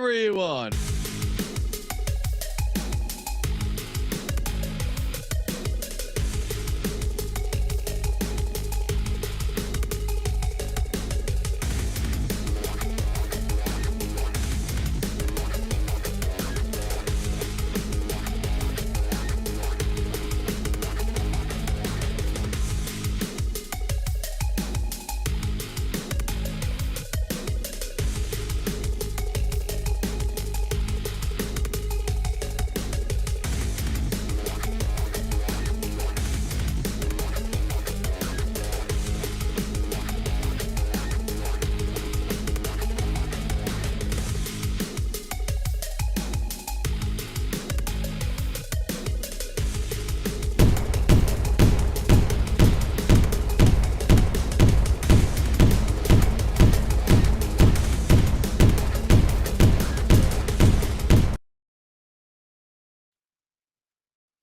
whatever you want.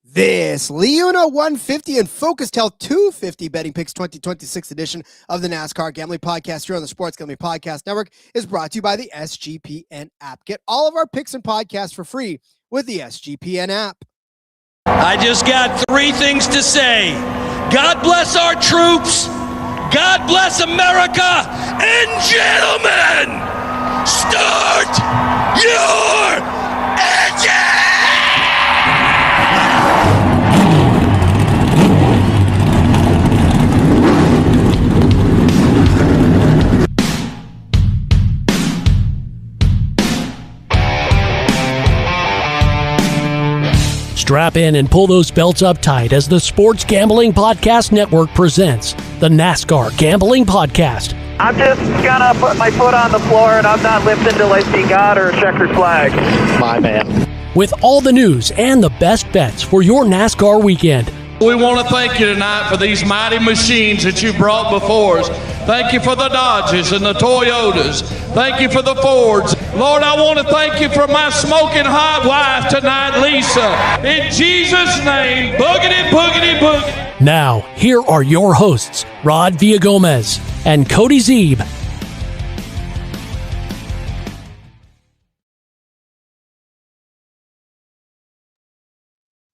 This LiUNA 150 and Focus Health 250 Betting Picks 2026 edition of the NASCAR Gambling Podcast here on the Sports Gambling Podcast Network is brought to you by the SGPN app. Get all of our picks and podcasts for free with the SGPN app. I just got three things to say. God bless our troops. God bless America. And gentlemen, start your engine! Strap in and pull those belts up tight as the Sports Gambling Podcast Network presents the NASCAR Gambling Podcast. I'm just gonna put my foot on the floor and I'm not lifting till I see God or a checkered flag. My man. With all the news and the best bets for your NASCAR weekend. We want to thank you tonight for these mighty machines that you brought before us. Thank you for the Dodges and the Toyotas. Thank you for the Fords. Lord, I want to thank you for my smoking hot wife tonight, Lisa. In Jesus' name, boogity, boogity, boogity. Now, here are your hosts, Rod Villagomez and Cody Zeeb.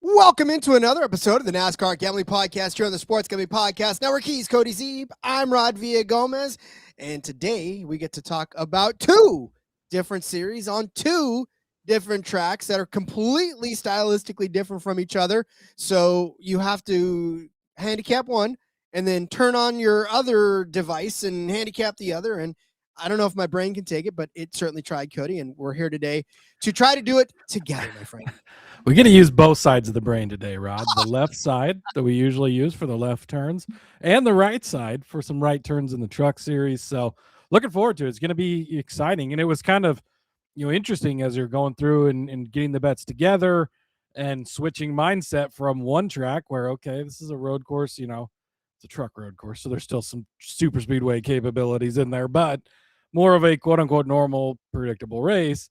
Welcome into another episode of the NASCAR Gambling Podcast here on the Sports Gambling Podcast Network. He's Cody Zeeb. I'm Rod Villagomez. And today we get to talk about two different series on two different tracks that are completely stylistically different from each other. So you have to handicap one and then turn on your other device and handicap the other. And I don't know if my brain can take it, but it certainly tried, Cody. And we're here today to try to do it together, my friend. We're going to use both sides of the brain today, Rod. The left side that we usually use for the left turns and the right side for some right turns in the truck series. So looking forward to it. It's going to be exciting. And it was kind of, interesting as you're going through and getting the bets together and switching mindset from one track where, okay, this is a road course, it's a truck road course. So there's still some super speedway capabilities in there, but more of a quote unquote normal, predictable race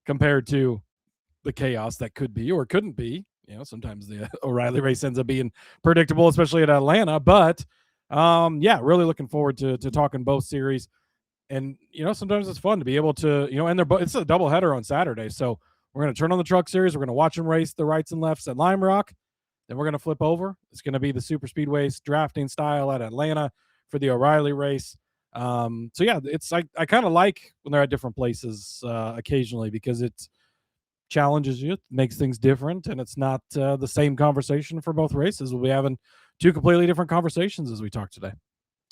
compared to the chaos that could be or couldn't be. Sometimes the O'Reilly race ends up being predictable, especially at Atlanta. But really looking forward to talking both series. And sometimes it's fun to be able to and it's a doubleheader on Saturday. So we're going to turn on the truck series. We're going to watch them race the rights and lefts at Lime Rock. Then we're going to flip over. It's going to be the super speedways drafting style at Atlanta for the O'Reilly race. It's I kind of like when they're at different places occasionally because it's challenges you, makes things different, and it's not the same conversation for both races. We'll be having two completely different conversations as we talk today.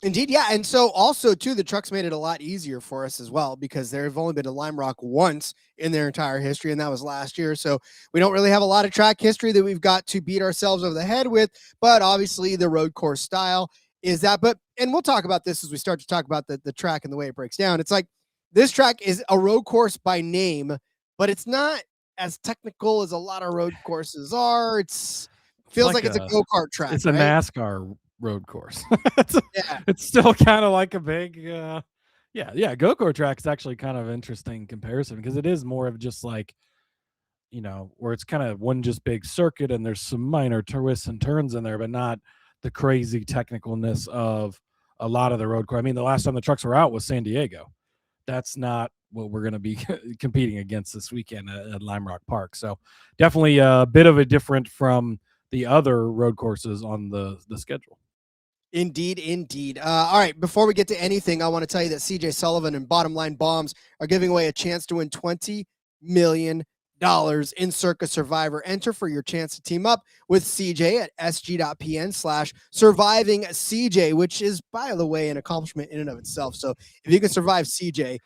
Indeed, yeah. And so also, too, the trucks made it a lot easier for us as well because they've only been to Lime Rock once in their entire history, and that was last year. So we don't really have a lot of track history that we've got to beat ourselves over the head with, but obviously the road course style is that. And we'll talk about this as we start to talk about the track and the way it breaks down. It's like this track is a road course by name, but it's not as technical as a lot of road courses are. It's like it's a go-kart track. It's a NASCAR road course. It's still kind of like a big go-kart track is actually kind of interesting comparison because it is more of just like where it's kind of one just big circuit and there's some minor twists and turns in there, but not the crazy technicalness of a lot of the road course. I mean, the last time the trucks were out was San Diego. That's not what we're going to be competing against this weekend at Lime Rock Park. So definitely a bit of a different from the other road courses on the schedule. Indeed. All right, before we get to anything, I want to tell you that CJ Sullivan and Bottom Line Bombs are giving away a chance to win $20 million in Circa Survivor. Enter for your chance to team up with CJ at sg.pn/survivingcj, which is, by the way, an accomplishment in and of itself. So if you can survive CJ,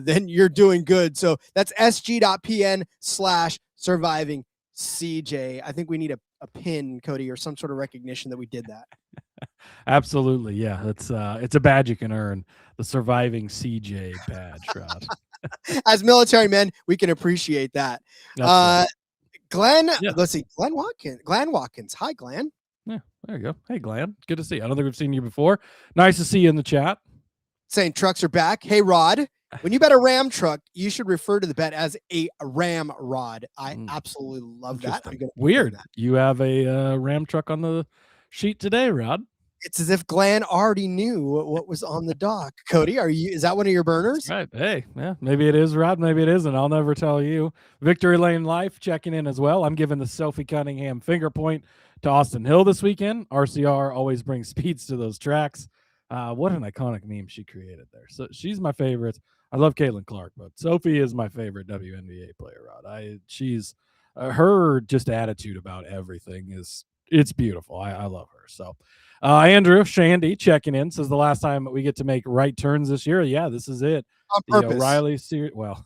then you're doing good. So that's sg.pn/survivingcj. I think we need a pin, Cody, or some sort of recognition that we did that. Absolutely. Yeah. It's a badge you can earn, the surviving CJ badge, Rod. As military men, we can appreciate that. Right. Glenn, Yeah. Let's see. Glenn Watkins. Hi, Glenn. Yeah, there you go. Hey, Glenn. Good to see you. I don't think we've seen you before. Nice to see you in the chat. Saying trucks are back. Hey, Rod, when you bet a Ram truck, you should refer to the bet as a Ram Rod. I absolutely love that. Weird. You have a Ram truck on the sheet today, Rod. It's as if Glenn already knew what was on the dock. Cody, is that one of your burners? Right. Hey, yeah, maybe it is, Rod. Maybe it isn't. I'll never tell you. Victory Lane Life checking in as well. I'm giving the Sophie Cunningham finger point to Austin Hill this weekend. RCR always brings speeds to those tracks. What an iconic meme she created there. So she's my favorite. I love Caitlin Clark, but Sophie is my favorite WNBA player, Rod. She's her just attitude about everything it's beautiful. I love her. So Andrew Shandy checking in says the last time we get to make right turns this year. Yeah, this is it. On purpose. The O'Reilly series. Well,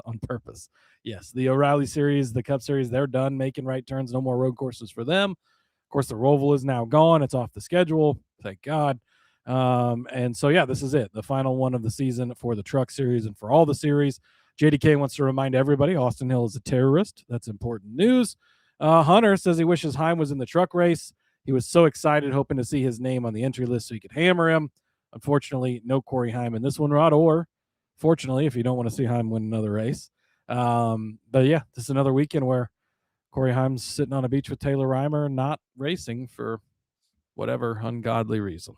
on purpose. Yes. The O'Reilly series, the Cup series, they're done making right turns. No more road courses for them. Of course, the Roval is now gone. It's off the schedule. Thank God. And so, yeah, this is it. The final one of the season for the truck series and for all the series. JDK wants to remind everybody Austin Hill is a terrorist. That's important news. Hunter says he wishes Heim was in the truck race. He was so excited, hoping to see his name on the entry list so he could hammer him. Unfortunately, no Corey Heim in this one, Rod, or fortunately, if you don't want to see Heim win another race. But yeah, this is another weekend where Corey Heim's sitting on a beach with Taylor Reimer, not racing for whatever ungodly reason.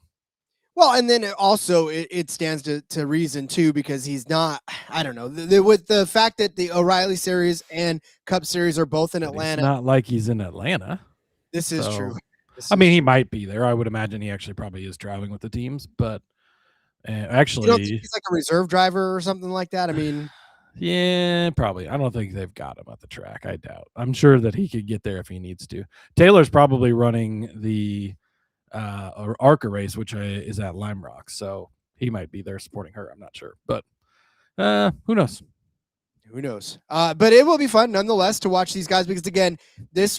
Well, and then it stands to reason, too, because he's not, I don't know, with the fact that the O'Reilly Series and Cup Series are both in Atlanta. It's not like he's in Atlanta. This is true. He might be there. I would imagine he actually probably is traveling with the teams, but actually, you don't think he's like a reserve driver or something like that. I mean, yeah, probably. I don't think they've got him at the track. I doubt. I'm sure that he could get there if he needs to. Taylor's probably running the ARCA race, which is at Lime Rock, so he might be there supporting her. I'm not sure, but who knows? Who knows? But it will be fun nonetheless to watch these guys because, again, this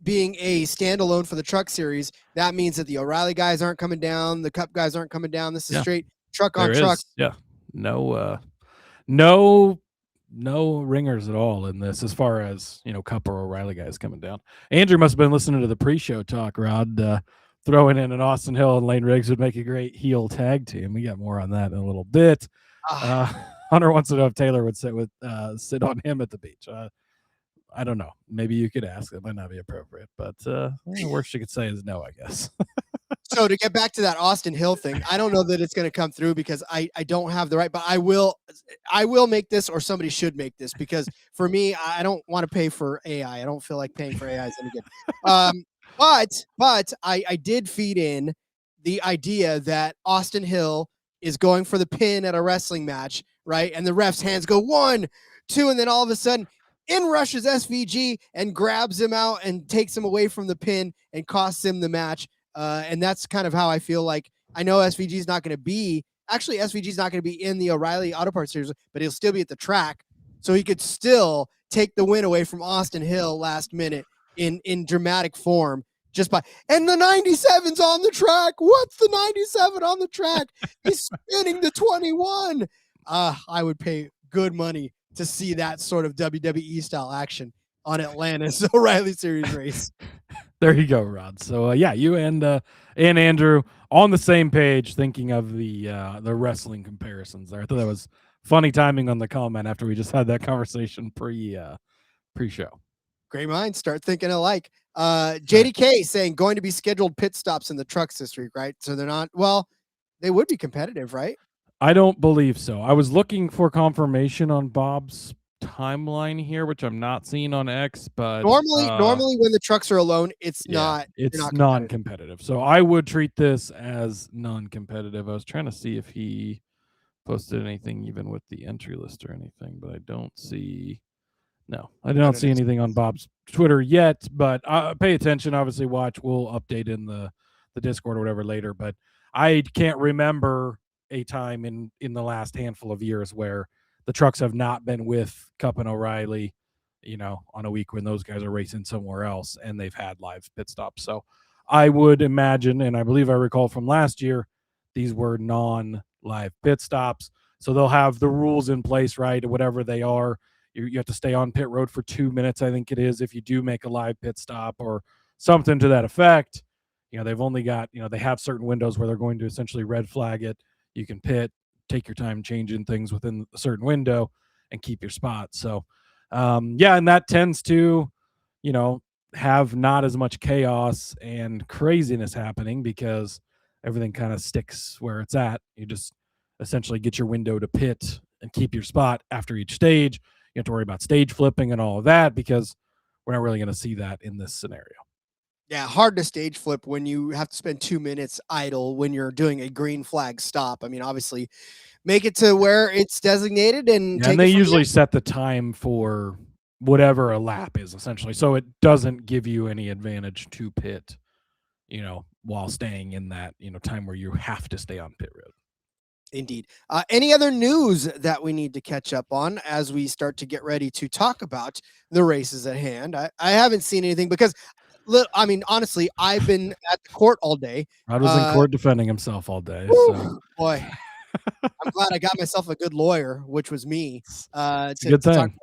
being a standalone for the truck series, that means that the O'Reilly guys aren't coming down, the Cup guys aren't coming down. This is straight truck on truck. Yeah, no ringers at all in this, as far as Cup or O'Reilly guys coming down. Andrew must have been listening to the pre-show talk, Rod. Throwing in an Austin Hill and Layne Riggs would make a great heel tag team. We got more on that in a little bit. Hunter wants to know if Taylor would sit on him at the beach. I don't know. Maybe you could ask. It might not be appropriate, but the worst you could say is no, I guess. So to get back to that Austin Hill thing, I don't know that it's going to come through because I don't have the right, but I will make this, or somebody should make this, because for me, I don't want to pay for AI. I don't feel like paying for AI is any good. But I did feed in the idea that Austin Hill is going for the pin at a wrestling match, right? And the ref's hands go 1, 2, and then all of a sudden in rushes SVG and grabs him out and takes him away from the pin and costs him the match. And that's kind of how I feel like. I know SVG's not going to be in the O'Reilly Auto Parts Series, but he'll still be at the track. So he could still take the win away from Austin Hill last minute in dramatic form. And the 97's on the track. What's the 97 on the track? He's spinning the 21. I would pay good money to see that sort of WWE style action on Atlanta's O'Reilly Series race. There you go, Rod. So you and Andrew on the same page, thinking of the wrestling comparisons there. I thought that was funny timing on the comment after we just had that conversation pre-show. Great minds start thinking alike. JDK saying going to be scheduled pit stops in the trucks this week, right? So they're not, well, they would be competitive, right? I don't believe so. I was looking for confirmation on Bob's timeline here, which I'm not seeing on X, but Normally when the trucks are alone, it's not non-competitive. So I would treat this as non-competitive. I was trying to see if he posted anything even with the entry list or anything, but I don't see. No, I don't see anything on Bob's Twitter yet, but pay attention. Obviously, watch. We'll update in the Discord or whatever later, but I can't remember a time in the last handful of years where the trucks have not been with Cup and O'Reilly, on a week when those guys are racing somewhere else and they've had live pit stops. So I would imagine, and I believe I recall from last year, these were non-live pit stops. So they'll have the rules in place, right? Whatever they are. You have to stay on pit road for 2 minutes, I think it is, if you do make a live pit stop or something to that effect. They've only got, they have certain windows where they're going to essentially red flag it. You can pit, take your time changing things within a certain window and keep your spot. So, and that tends to, have not as much chaos and craziness happening because everything kind of sticks where it's at. You just essentially get your window to pit and keep your spot after each stage. You have to worry about stage flipping and all of that because we're not really going to see that in this scenario. Yeah, hard to stage flip when you have to spend 2 minutes idle when you're doing a green flag stop. I mean, obviously, make it to where it's designated and they usually set the time for whatever a lap is, essentially, so it doesn't give you any advantage to pit, while staying in that time where you have to stay on pit road. Indeed. Any other news that we need to catch up on as we start to get ready to talk about the races at hand? I haven't seen anything because, I mean, honestly, I've been at the court all day. Rod was in court defending himself all day. So. Boy, I'm glad I got myself a good lawyer, which was me. It's a good thing.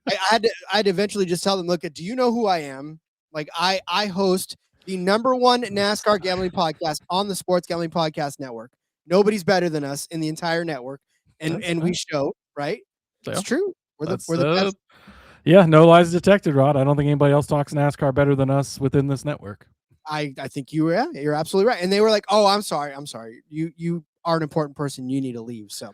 I had to eventually just tell them, look, do you know who I am? Like, I host the #1 NASCAR Gambling Podcast on the Sports Gambling Podcast Network. Nobody's better than us in the entire network, and we show, right? Yeah. It's true. We're the best. Yeah, no lies detected, Rod. I don't think anybody else talks NASCAR better than us within this network. I think you're absolutely right. And they were like, "Oh, I'm sorry. You are an important person. You need to leave." So,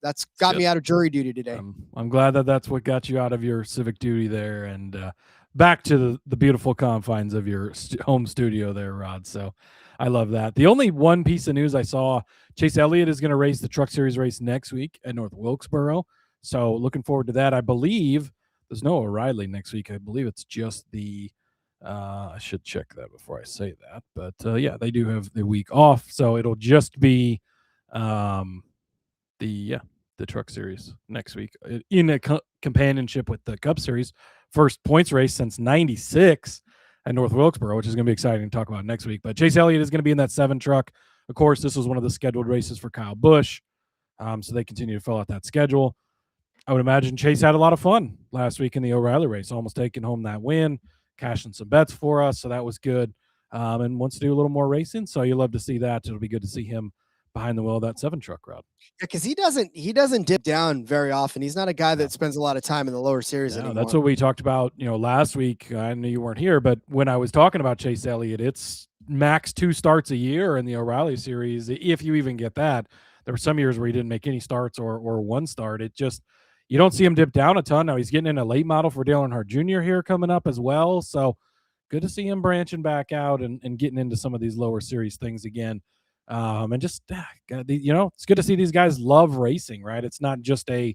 that's got me out of jury duty today. I'm glad that's what got you out of your civic duty there and back to the beautiful confines of your home studio there, Rod. So I love that. The only one piece of news I saw, Chase Elliott is going to race the Truck Series race next week at North Wilkesboro. So looking forward to that. I believe there's no O'Reilly next week. I believe it's just the I should check that before I say that. But they do have the week off. So it'll just be the Truck Series next week in a companionship with the Cup Series. First points race since 96 at North Wilkesboro, which is going to be exciting to talk about next week. But Chase Elliott is going to be in that 7 truck. Of course, this was one of the scheduled races for Kyle Busch. So they continue to fill out that schedule. I would imagine Chase had a lot of fun last week in the O'Reilly race, almost taking home that win, cashing some bets for us. So that was good. And wants to do a little more racing. So you love to see that. It'll be good to see him behind the wheel of that 7 truck, Rod. Yeah, because he doesn't dip down very often. He's not a guy that spends a lot of time in the lower series anymore. That's what we talked about, last week. I know you weren't here, but when I was talking about Chase Elliott, it's max 2 starts a year in the O'Reilly series, if you even get that. There were some years where he didn't make any starts or 1 start. It just, you don't see him dip down a ton. Now he's getting in a late model for Dale Earnhardt Jr. here coming up as well. So good to see him branching back out and getting into some of these lower series things again. And just, it's good to see these guys love racing, right? It's not just the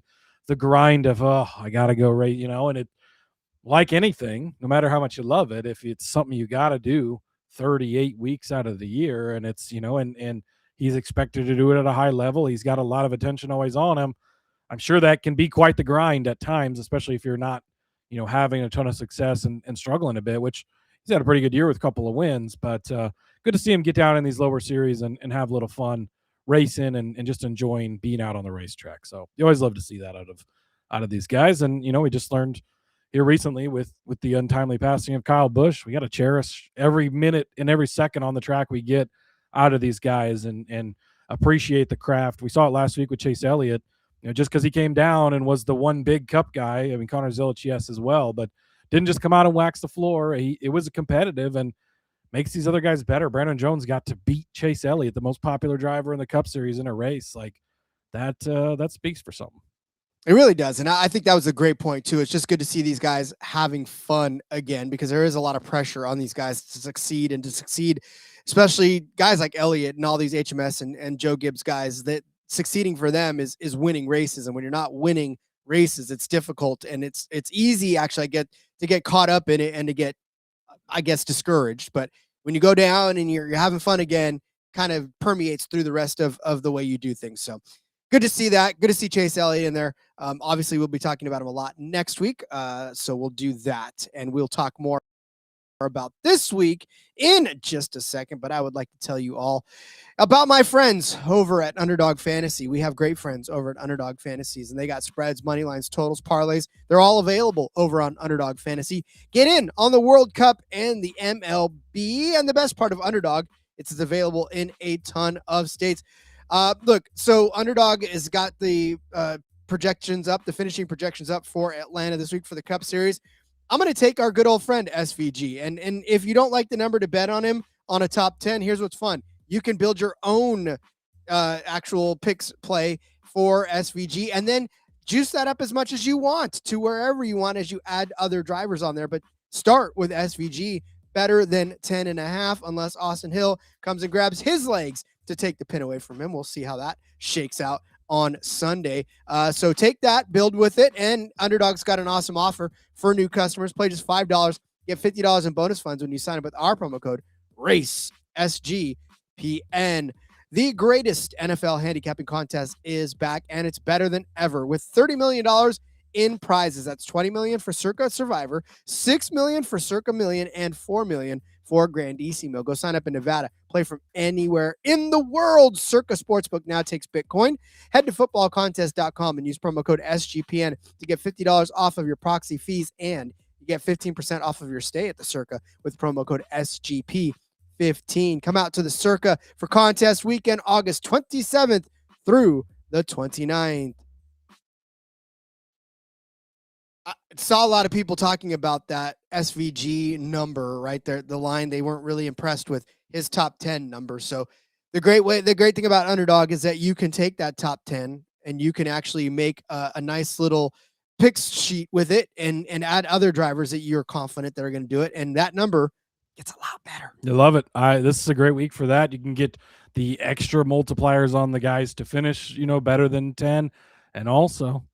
grind of, I got to go race, and it, like anything, no matter how much you love it, if it's something you got to do 38 weeks out of the year and it's, and he's expected to do it at a high level. He's got a lot of attention always on him. I'm sure that can be quite the grind at times, especially if you're not, having a ton of success and struggling a bit, which he's had a pretty good year with a couple of wins, but good to see him get down in these lower series and have a little fun racing and just enjoying being out on the racetrack. So you always love to see that out of these guys. And, we just learned here recently with the untimely passing of Kyle Busch, we got to cherish every minute and every second on the track we get out of these guys and appreciate the craft. We saw it last week with Chase Elliott, just because he came down and was the one big Cup guy. I mean, Connor Zilic, yes, as well, but didn't just come out and wax the floor. It was a competitive, and makes these other guys better. Brandon Jones got to beat Chase Elliott, the most popular driver in the Cup Series, in a race. Like that speaks for something. It really does. And I think that was a great point too. It's just good to see these guys having fun again, because there is a lot of pressure on these guys to succeed, especially guys like Elliott and all these HMS and Joe Gibbs guys, that succeeding for them is winning races. And when you're not winning races, it's difficult, and it's easy actually to get caught up in it and to get, I guess, discouraged. But when you go down and you're having fun again, kind of permeates through the rest of the way you do things. So good to see that. Good to see Chase Elliott in there. Obviously, we'll be talking about him a lot next week. So we'll do that, and we'll talk more about this week in just a second. But I would like to tell you all about my friends over at Underdog Fantasy. We have great friends over at Underdog Fantasies, and they got spreads, money lines, totals, parlays. They're all available over on Underdog Fantasy. Get in on the World Cup and the MLB. And the best part of Underdog, it's available in a ton of states. Look, so Underdog has got the projections up, the finishing projections up for Atlanta this week for the Cup Series. I'm going to take our good old friend SVG. And if you don't like the number to bet on him on a top 10, here's what's fun. You can build your own actual picks play for SVG, and then juice that up as much as you want to wherever you want as you add other drivers on there. But start with SVG, better than 10.5, unless Austin Hill comes and grabs his legs to take the pin away from him. We'll see how that shakes out on Sunday. So take that, build with it, and Underdog's got an awesome offer for new customers. Play just $5, get $50 in bonus funds when you sign up with our promo code RACESGPN. The greatest NFL handicapping contest is back, and it's better than ever with $30 million in prizes. That's $20 million for Circa Survivor, $6 million for Circa Million, and $4 million for Grandissimo. Go sign up in Nevada. Play from anywhere in the world. Circa Sportsbook now takes Bitcoin. Head to footballcontest.com and use promo code SGPN to get $50 off of your proxy fees, and you get 15% off of your stay at the Circa with promo code SGP15. Come out to the Circa for contest weekend, August 27th through the 29th. I saw a lot of people talking about that SVG number right there, the line. They weren't really impressed with his top 10 number. So the great thing about Underdog is that you can take that top 10 and you can actually make a nice little picks sheet with it and add other drivers that you're confident that are going to do it. And that number gets a lot better. I love it. This is a great week for that. You can get the extra multipliers on the guys to finish, better than 10. And also,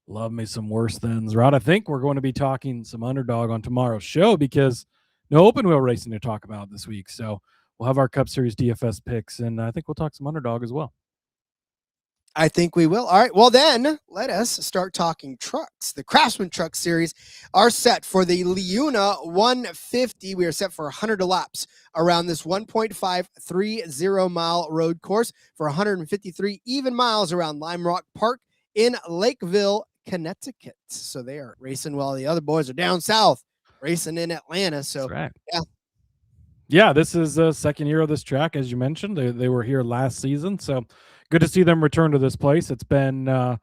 love me some worse thans, Rod. I think we're going to be talking some Underdog on tomorrow's show because no open wheel racing to talk about this week. So we'll have our Cup Series DFS picks, and I think we'll talk some Underdog as well. I think we will. All right. Well, then let us start talking trucks. The Craftsman Truck Series are set for the LiUNA 150. We are set for 100 laps around this 1.530 mile road course for 153 even miles around Lime Rock Park in Lakeville, Connecticut. So they are racing while the other boys are down south racing in Atlanta. So right. Yeah, this is the second year of this track, as you mentioned. They were here last season, so good to see them return to this place. It's been I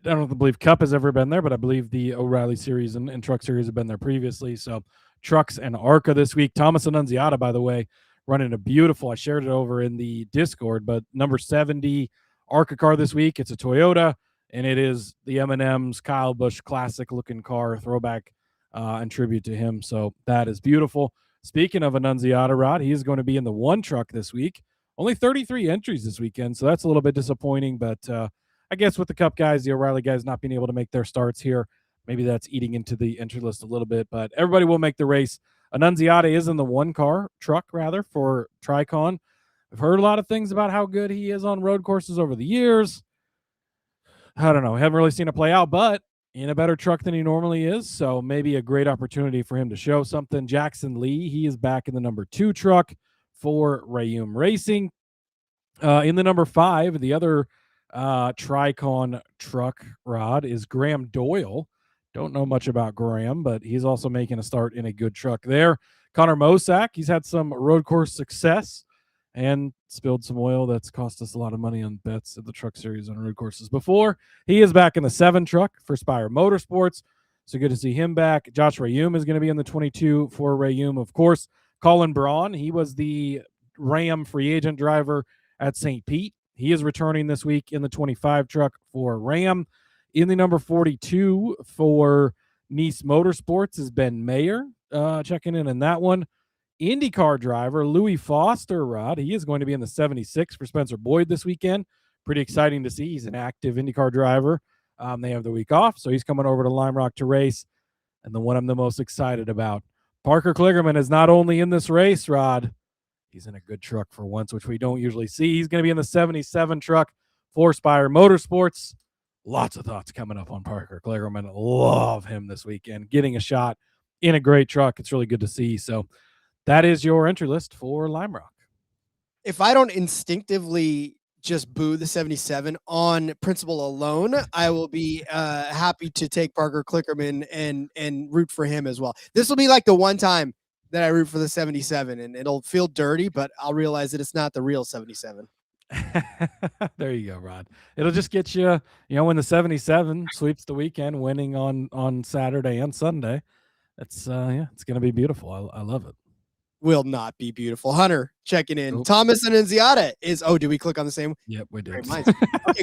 don't believe Cup has ever been there, but I believe the O'Reilly Series and Truck Series have been there previously. So Trucks and ARCA this week. Thomas Annunziata, by the way, running a beautiful, I shared it over in the Discord, but number 70 ARCA car this week. It's a Toyota, and it is the M&M's Kyle Busch classic looking car, throwback and tribute to him. So that is beautiful. Speaking of Annunziata, Rod, he is going to be in the one truck this week. Only 33 entries this weekend, so that's a little bit disappointing. But I guess with the Cup guys, the O'Reilly guys not being able to make their starts here, maybe that's eating into the entry list a little bit. But everybody will make the race. Annunziata is in the one truck for Tricon. I've heard a lot of things about how good he is on road courses over the years. I don't know. I haven't really seen it play out, but in a better truck than he normally is. So maybe a great opportunity for him to show something. Jackson Lee, he is back in the number 2 truck for Rayum Racing. In the number 5, the other Tricon truck, Rod, is Graham Doyle. Don't know much about Graham, but he's also making a start in a good truck there. Connor Mosack, he's had some road course success and spilled some oil that's cost us a lot of money on bets at the Truck Series on road courses before. He is back in the 7 truck for Spire Motorsports, so good to see him back. Josh Rayum is going to be in the 22 for Rayum, of course. Colin Braun, he was the Ram free agent driver at St. Pete. He is returning this week in the 25 truck for Ram. In the number 42 for Nice Motorsports is Ben Mayer, checking in that one. IndyCar driver Louis Foster, Rod, he is going to be in the 76 for Spencer Boyd this weekend. Pretty exciting to see. He's an active IndyCar driver. They have the week off, so he's coming over to Lime Rock to race. And the one I'm the most excited about, Parker Kligerman, is not only in this race, Rod, he's in a good truck for once, which we don't usually see. He's going to be in the 77 truck for Spire Motorsports. Lots of thoughts coming up on Parker Kligerman. Love him this weekend. Getting a shot in a great truck. It's really good to see. So that is your entry list for Lime Rock. If I don't instinctively just boo the 77 on principle alone, I will be happy to take Parker Kligerman and root for him as well. This will be like the one time that I root for the 77, and it'll feel dirty, but I'll realize that it's not the real 77. There you go, Rod. It'll just get you, when the 77 sweeps the weekend, winning on Saturday and Sunday. It's it's going to be beautiful. I love it. Will not be beautiful. Hunter checking in. Nope. Thomas and Annunziata is. Oh, did we click on the same? Yep, we did. Okay,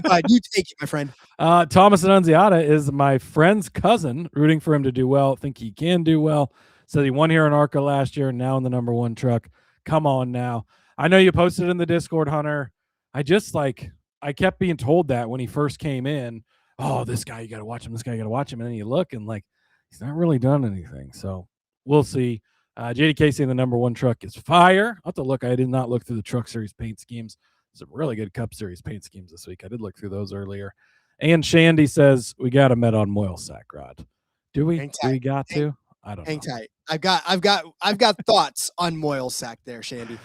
go ahead. You take it, my friend. Thomas and Annunziata is my friend's cousin. Rooting for him to do well. Think he can do well. Said he won here in ARCA last year, now in the number 1 truck. Come on now. I know you posted in the Discord, Hunter. I kept being told that when he first came in. Oh, this guy, you got to watch him. This guy, you got to watch him. And then you look and he's not really done anything. So we'll see. JDK saying the number 1 truck is fire. I'll have to look. I did not look through the Truck Series paint schemes. Some really good Cup Series paint schemes this week. I did look through those earlier. And Shandy says we got a met on Moyle Sack, Rod. Do we? Do we got to? I don't know. Hang tight. I've got thoughts on Moyle Sack there, Shandy.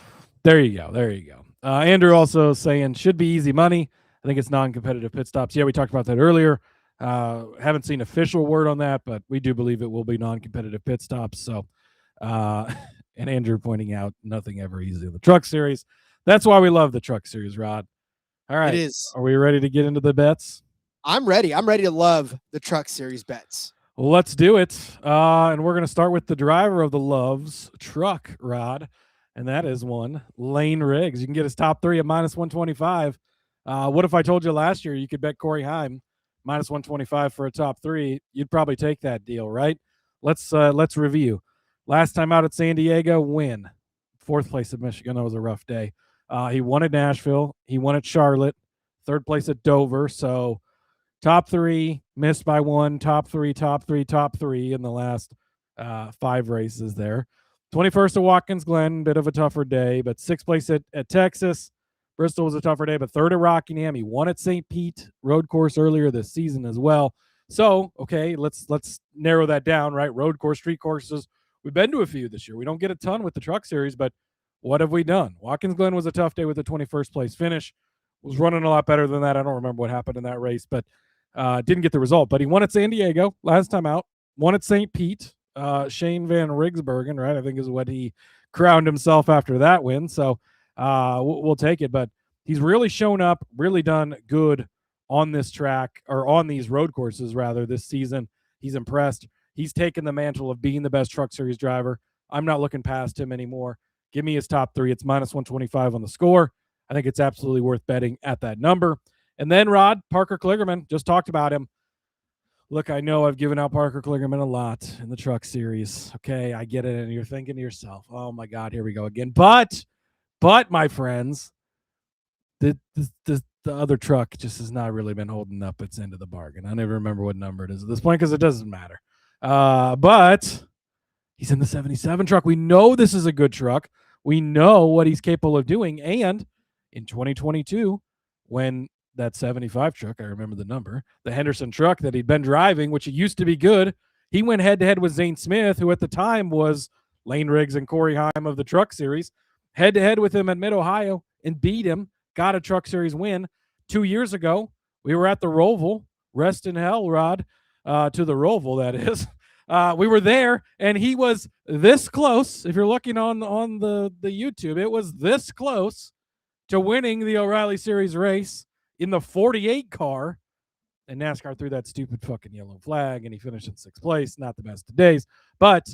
There you go. Andrew also saying should be easy money. I think it's non-competitive pit stops. Yeah, we talked about that earlier. Haven't seen official word on that, but we do believe it will be non-competitive pit stops. So, and Andrew pointing out nothing ever easy in the Truck Series. That's why we love the Truck Series, Rod. All right. It is. Are we ready to get into the bets? I'm ready. I'm ready to love the Truck Series bets. Well, let's do it. And we're going to start with the driver of the Loves truck, Rod. And that is one, Layne Riggs. You can get his top 3 at -125. What if I told you last year you could bet Corey Heim -125 for a top 3? You'd probably take that deal, right? Let's review. Last time out at San Diego, win. 4th place at Michigan. That was a rough day. He won at Nashville. He won at Charlotte. 3rd place at Dover. So top 3, missed by 1. Top 3 in the last 5 races there. 21st at Watkins Glen, bit of a tougher day, but 6th place at Texas. Bristol was a tougher day, but 3rd at Rockingham. He won at St. Pete road course earlier this season as well. So, okay, let's narrow that down, right? Road course, street courses. We've been to a few this year. We don't get a ton with the Truck Series, but what have we done? Watkins Glen was a tough day with the 21st place finish. Was running a lot better than that. I don't remember what happened in that race, but didn't get the result. But he won at San Diego last time out. Won at St. Pete. Shane Van Rigsbergen, right? I think is what he crowned himself after that win. So we'll take it. But he's really shown up, really done good on this track, or on these road courses rather, this season. He's impressed. He's taken the mantle of being the best Truck Series driver. I'm not looking past him anymore. Give me his top 3. It's -125 on the score. I think it's absolutely worth betting at that number. And then, Rod, Parker Kligerman, just talked about him. Look, I know I've given out Parker Kligerman a lot in the Truck Series. Okay, I get it. And you're thinking to yourself, oh, my God, here we go again. But my friends, the other truck just has not really been holding up its end of the bargain. I never remember what number it is at this point because it doesn't matter. But he's in the 77 truck. We know this is a good truck. We know what he's capable of doing. And in 2022, when that 75 truck, I remember the number, the Henderson truck that he'd been driving, which it used to be good, he went head-to-head with Zane Smith, who at the time was Layne Riggs and Corey Heim of the Truck Series, head-to-head with him at Mid-Ohio and beat him, got a Truck Series win. 2 years ago, we were at the Roval, rest in hell, Rod, to the Roval, that is. We were there, and he was this close. If you're looking on the YouTube, it was this close to winning the O'Reilly Series race in the 48 car, and NASCAR threw that stupid fucking yellow flag, and he finished in 6th place. Not the best of days, but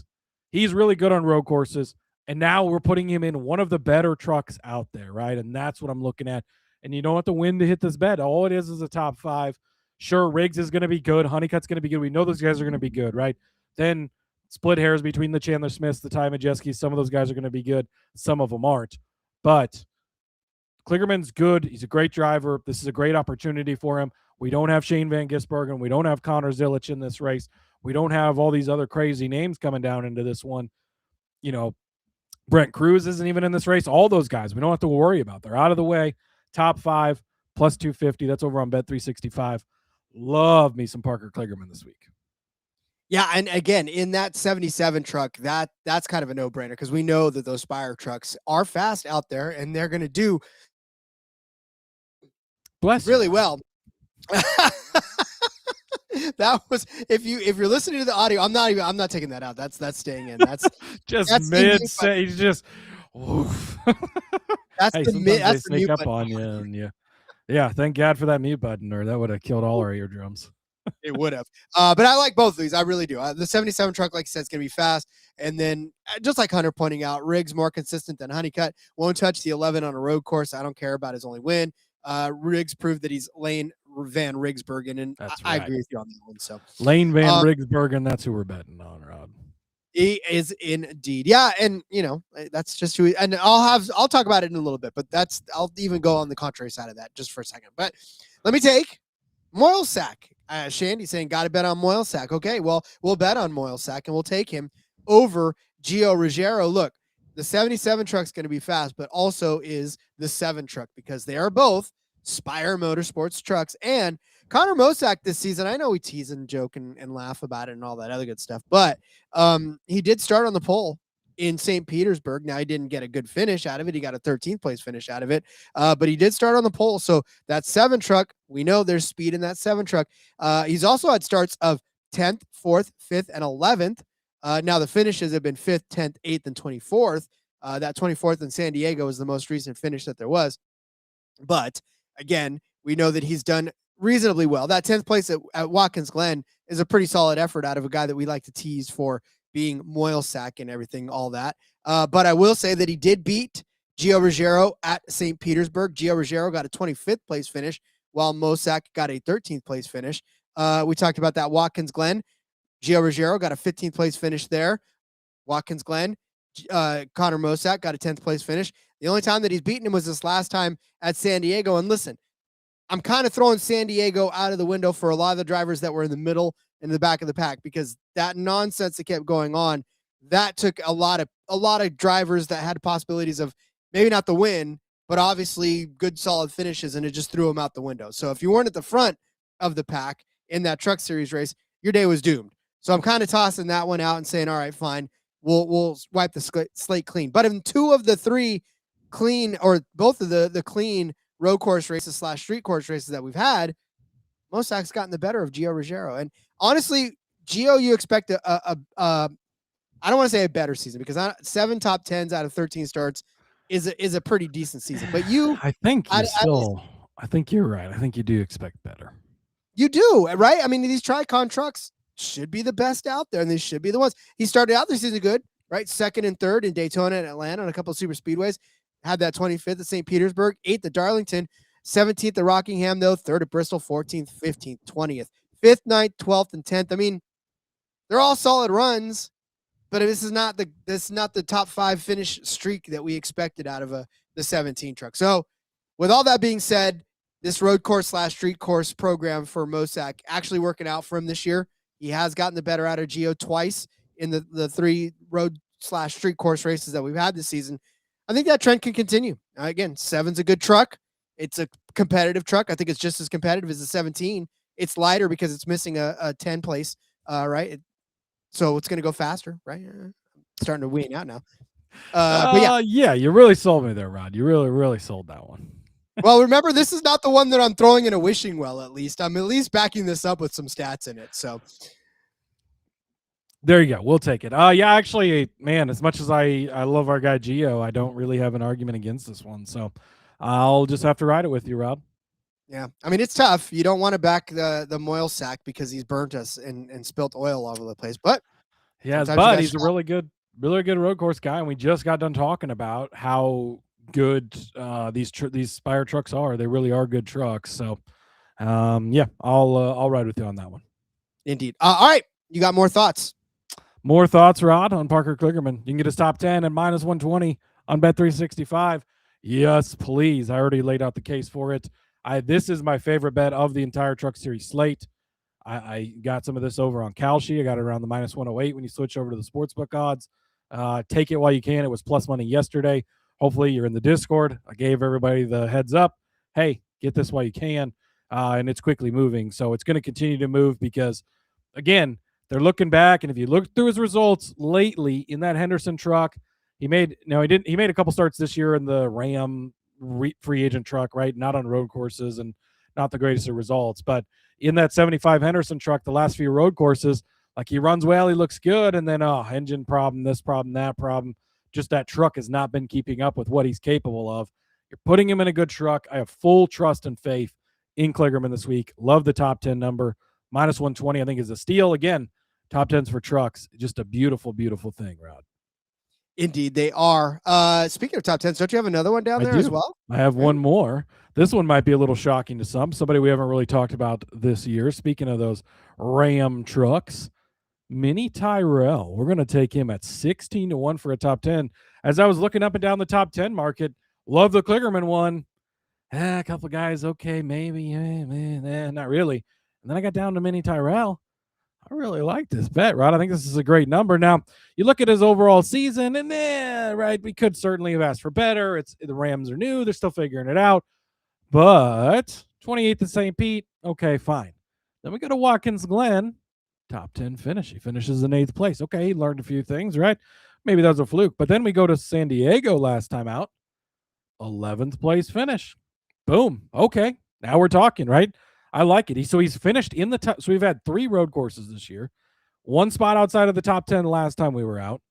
he's really good on road courses. And now we're putting him in one of the better trucks out there, right? And that's what I'm looking at. And you don't have to win to hit this bet. All it is a top 5. Sure, Riggs is going to be good. Honeycutt's going to be good. We know those guys are going to be good, right? Then split hairs between the Chandler Smiths, the Ty Majeski. Some of those guys are going to be good. Some of them aren't. But Kligerman's good. He's a great driver. This is a great opportunity for him. We don't have Shane Van Gisbergen. We don't have Connor Zilic in this race. We don't have all these other crazy names coming down into this one. You know, Brent Cruz isn't even in this race. All those guys we don't have to worry about. They're out of the way. Top 5 plus 250. That's over on Bet365. Love me some Parker Kligerman this week. Yeah, and again, in that 77 truck, that's kind of a no-brainer because we know that those Spire trucks are fast out there and they're going to do really well. That was if you're listening to the audio, I'm not taking that out. That's staying in. That's just that's mid say he's just oof. That's hey, the mid that's the sneak mute up button. on you and yeah, thank God for that mute button, or that would have killed all our eardrums. It would have. But I like both of these. I really do. The 77 truck, like I said, is going to be fast. And then, just like Hunter pointing out, Riggs more consistent than Honeycutt. Won't touch the 11 on a road course. I don't care about his only win. Riggs proved that he's Layne Van Rigsbergen, and I agree with you on that one. So Layne Van Rigsbergen, that's who we're betting on, Rod. He is indeed. Yeah, and that's just who. And I'll talk about it in a little bit, but I'll even go on the contrary side of that just for a second. But let me take Moylesack. Shandy's saying, got to bet on Moylesack. Okay, well, we'll bet on Moylesack, and we'll take him over Gio Ruggiero. Look, the 77 truck's going to be fast, but also is the 7 truck because they are both Spire Motorsports trucks. And Connor Mosack this season, I know we tease and joke and laugh about it and all that other good stuff, but he did start on the pole in St. Petersburg. Now, he didn't get a good finish out of it. He got a 13th place finish out of it, but he did start on the pole. So that 7 truck, we know there's speed in that 7 truck. He's also had starts of 10th, 4th, 5th, and 11th. Now, the finishes have been 5th, 10th, 8th, and 24th. That 24th in San Diego was the most recent finish that there was. But, again, we know that he's done reasonably well. That 10th place at Watkins Glen is a pretty solid effort out of a guy that we like to tease for being Moylesack and everything, all that. But I will say that he did beat Gio Ruggiero at St. Petersburg. Gio Ruggiero got a 25th place finish, while Mosack got a 13th place finish. We talked about that Watkins Glen. Gio Ruggiero got a 15th place finish there. Watkins Glen. Connor Mosack got a 10th place finish. The only time that he's beaten him was this last time at San Diego. And listen, I'm kind of throwing San Diego out of the window for a lot of the drivers that were in the middle and the back of the pack, because that nonsense that kept going on, that took a lot of drivers that had possibilities of maybe not the win, but obviously good solid finishes, and it just threw them out the window. So if you weren't at the front of the pack in that Truck Series race, your day was doomed. So I'm kind of tossing that one out and saying, all right, fine, we'll wipe the slate clean. But in 2 of the 3 clean, or both of the clean road course races / street course races that we've had, Mosack's gotten the better of Gio Ruggiero. And honestly, Gio, you expect I don't want to say a better season, because 7 top 10s out of 13 starts is a pretty decent season. But I think you're right. I think you do expect better. You do, right? I mean, these Tricon trucks should be the best out there, and they should be the ones. He started out this season good, right? 2nd and 3rd in Daytona and Atlanta on a couple of super speedways. Had that 25th at St. Petersburg, 8th at Darlington, 17th at Rockingham, though, 3rd at Bristol, 14th, 15th, 20th, 5th, 9th, 12th, and 10th. I mean, they're all solid runs, but this is not the top 5 finish streak that we expected out of the 17 truck. So, with all that being said, this road course / street course program for Mosack actually working out for him this year. He has gotten the better out of Gio twice in the 3 road / street course races that we've had this season. I think that trend can continue. Again, 7's a good truck. It's a competitive truck. I think it's just as competitive as the 17. It's lighter because it's missing a 10 place, right? So it's going to go faster, right? Starting to wean out now. But yeah, you really sold me there, Rod. You really, really sold that one. Well, remember, this is not the one that I'm throwing in a wishing well, at least. I'm at least backing this up with some stats in it. So there you go. We'll take it. Yeah, actually, man, as much as I love our guy Gio, I don't really have an argument against this one. So I'll just have to ride it with you, Rob. Yeah. I mean, it's tough. You don't want to back the Moylesack because he's burnt us and spilt oil all over the place. But yeah, but he's a really good really good road course guy, and we just got done talking about how good these Spire trucks are. They really are good trucks. So, yeah, I'll ride with you on that one. Indeed. All right, you got more thoughts? More thoughts, Rod, on Parker Kligerman. You can get his top 10 at -120 on Bet365. Yes, please. I already laid out the case for it. This is my favorite bet of the entire Truck Series slate. I got some of this over on Kalshi. I got it around the -108 when you switch over to the sportsbook odds. Take it while you can. It was plus money yesterday. Hopefully you're in the Discord. I gave everybody the heads up. Hey, get this while you can. And it's quickly moving. So it's going to continue to move because, again, they're looking back. And if you look through his results lately in that Henderson truck, he made a couple starts this year in the Ram free agent truck, right? Not on road courses and not the greatest of results. But in that 75 Henderson truck, the last few road courses, like he runs well, he looks good. And then, engine problem, this problem, that problem. Just that truck has not been keeping up with what he's capable of. You're putting him in a good truck. I have full trust and faith in Kligerman this week. Love the top 10 number. -120, I think, is a steal. Again, top 10s for trucks. Just a beautiful, beautiful thing, Rod. Indeed, they are. Speaking of top 10s, don't you have another one down there as well? I have one more. This one might be a little shocking to some. Somebody we haven't really talked about this year. Speaking of those Ram trucks, Mini Tyrell. We're going to take him at 16-1 for a top 10. As I was looking up and down the top 10 market, love the Kligerman one. A couple of guys, okay, maybe, not really. And then I got down to Mini Tyrell. I really like this bet, Rod. I think this is a great number. Now, you look at his overall season, and right, we could certainly have asked for better. The Rams are new. They're still figuring it out. But 28th at St. Pete, okay, fine. Then we go to Watkins Glen, top 10 finish. He finishes in 8th place. Okay, he learned a few things, right? Maybe that was a fluke. But then we go to San Diego last time out, 11th place finish. Boom. Okay, now we're talking, right? I like it. So he's finished in the top. So we've had 3 road courses this year, 1 spot outside of the top 10 last time we were out,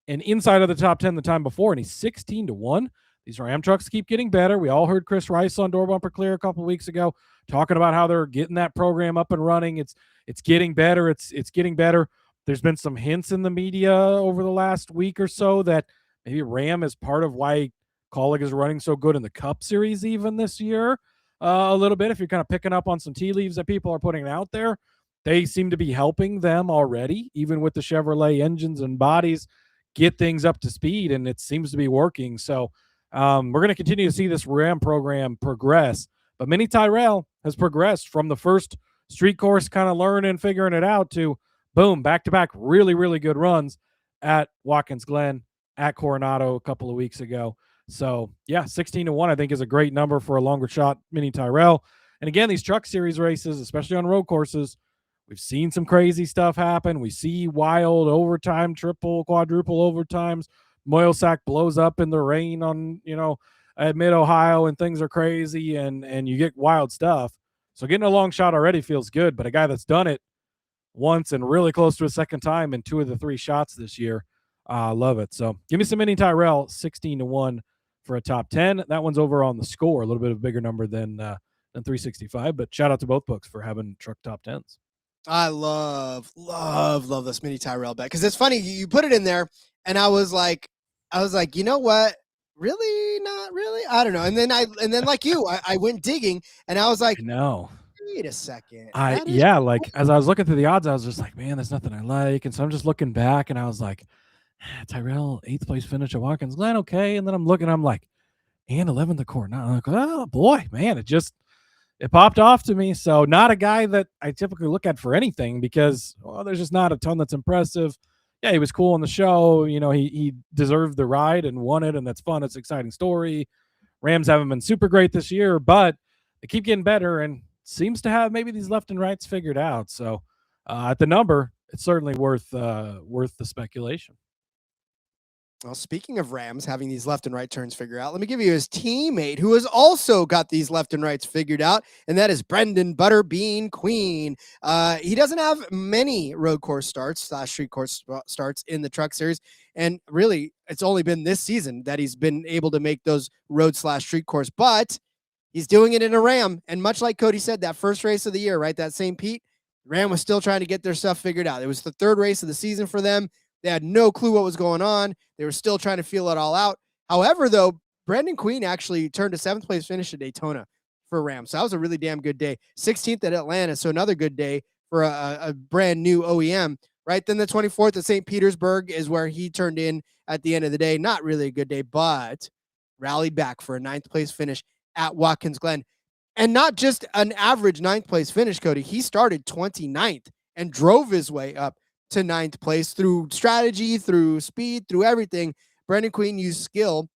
and inside of the top 10 the time before, and he's 16-1. These Ram trucks keep getting better. We all heard Chris Rice on Door Bumper Clear a couple of weeks ago talking about how they're getting that program up and running. It's getting better. It's getting better. There's been some hints in the media over the last week or so that maybe Ram is part of why Kaulig is running so good in the Cup Series even this year. A little bit, if you're kind of picking up on some tea leaves that people are putting out there, they seem to be helping them already, even with the Chevrolet engines and bodies, get things up to speed, and it seems to be working. So we're going to continue to see this Ram program progress. But Mini Tyrell has progressed from the first street course kind of learning and figuring it out to, boom, back-to-back really, really good runs at Watkins Glen, at Coronado a couple of weeks ago. So, yeah, 16-1, I think, is a great number for a longer shot Mini Tyrell. And again, these Truck Series races, especially on road courses, we've seen some crazy stuff happen. We see wild overtime, triple, quadruple overtimes. Moylesack blows up in the rain on, at Mid-Ohio, and things are crazy, and you get wild stuff. So getting a long shot already feels good, but a guy that's done it once and really close to a second time in 2 of the 3 shots this year, I love it. So give me some Mini Tyrell, 16-1. For a top 10. That one's over on the Score, a little bit of a bigger number than 365, but shout out to both books for having truck top 10s. I love this Mini Tyrell bet, because it's funny, you put it in there and I was like, you know what? Really? Not really? I don't know. And then like you, I went digging and I was like, no. Wait a second. As I was looking through the odds, I was just like, man, there's nothing I like. And so I'm just looking back and I was like, Tyrell, 8th place finish at Watkins Glen, okay. And then I'm looking, I'm like, and 11th at Coronado. I'm like, oh boy, man, it popped off to me. So not a guy that I typically look at for anything, because there's just not a ton that's impressive. Yeah, he was cool on the show. He deserved the ride and won it, and that's fun. It's an exciting story. Rams haven't been super great this year, but they keep getting better and seems to have maybe these left and rights figured out. So at the number, it's certainly worth the speculation. Well, speaking of Rams having these left and right turns figured out, let me give you his teammate who has also got these left and rights figured out, and that is Brenden Butterbean Queen. He doesn't have many road course starts / street course starts in the Truck Series, and really, it's only been this season that he's been able to make those road / street course, but he's doing it in a Ram, and much like Cody said, that first race of the year, right, that St. Pete, Ram was still trying to get their stuff figured out. It was the 3rd race of the season for them. They had no clue what was going on. They were still trying to feel it all out. However, though, Brenden Queen actually turned a 7th place finish at Daytona for Ram. So that was a really damn good day. 16th at Atlanta. So another good day for a brand new OEM, right? Then the 24th at St. Petersburg is where he turned in at the end of the day. Not really a good day, but rallied back for a 9th place finish at Watkins Glen. And not just an average 9th place finish, Cody. He started 29th and drove his way up to 9th place through strategy, through speed, through everything. Brenden Queen used skill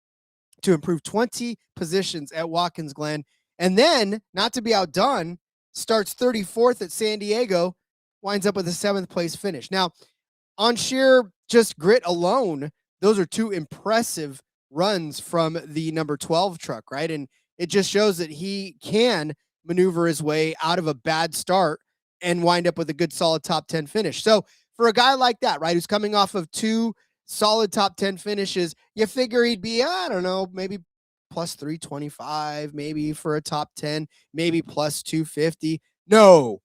to improve 20 positions at Watkins Glen. And then, not to be outdone, starts 34th at San Diego, winds up with a 7th place finish. Now, on sheer just grit alone, those are 2 impressive runs from the number 12 truck, right? And it just shows that he can maneuver his way out of a bad start and wind up with a good solid top 10 finish. So for a guy like that, right, who's coming off of 2 solid top 10 finishes, you figure he'd be, I don't know, maybe plus 325, maybe for a top 10, maybe plus 250. No,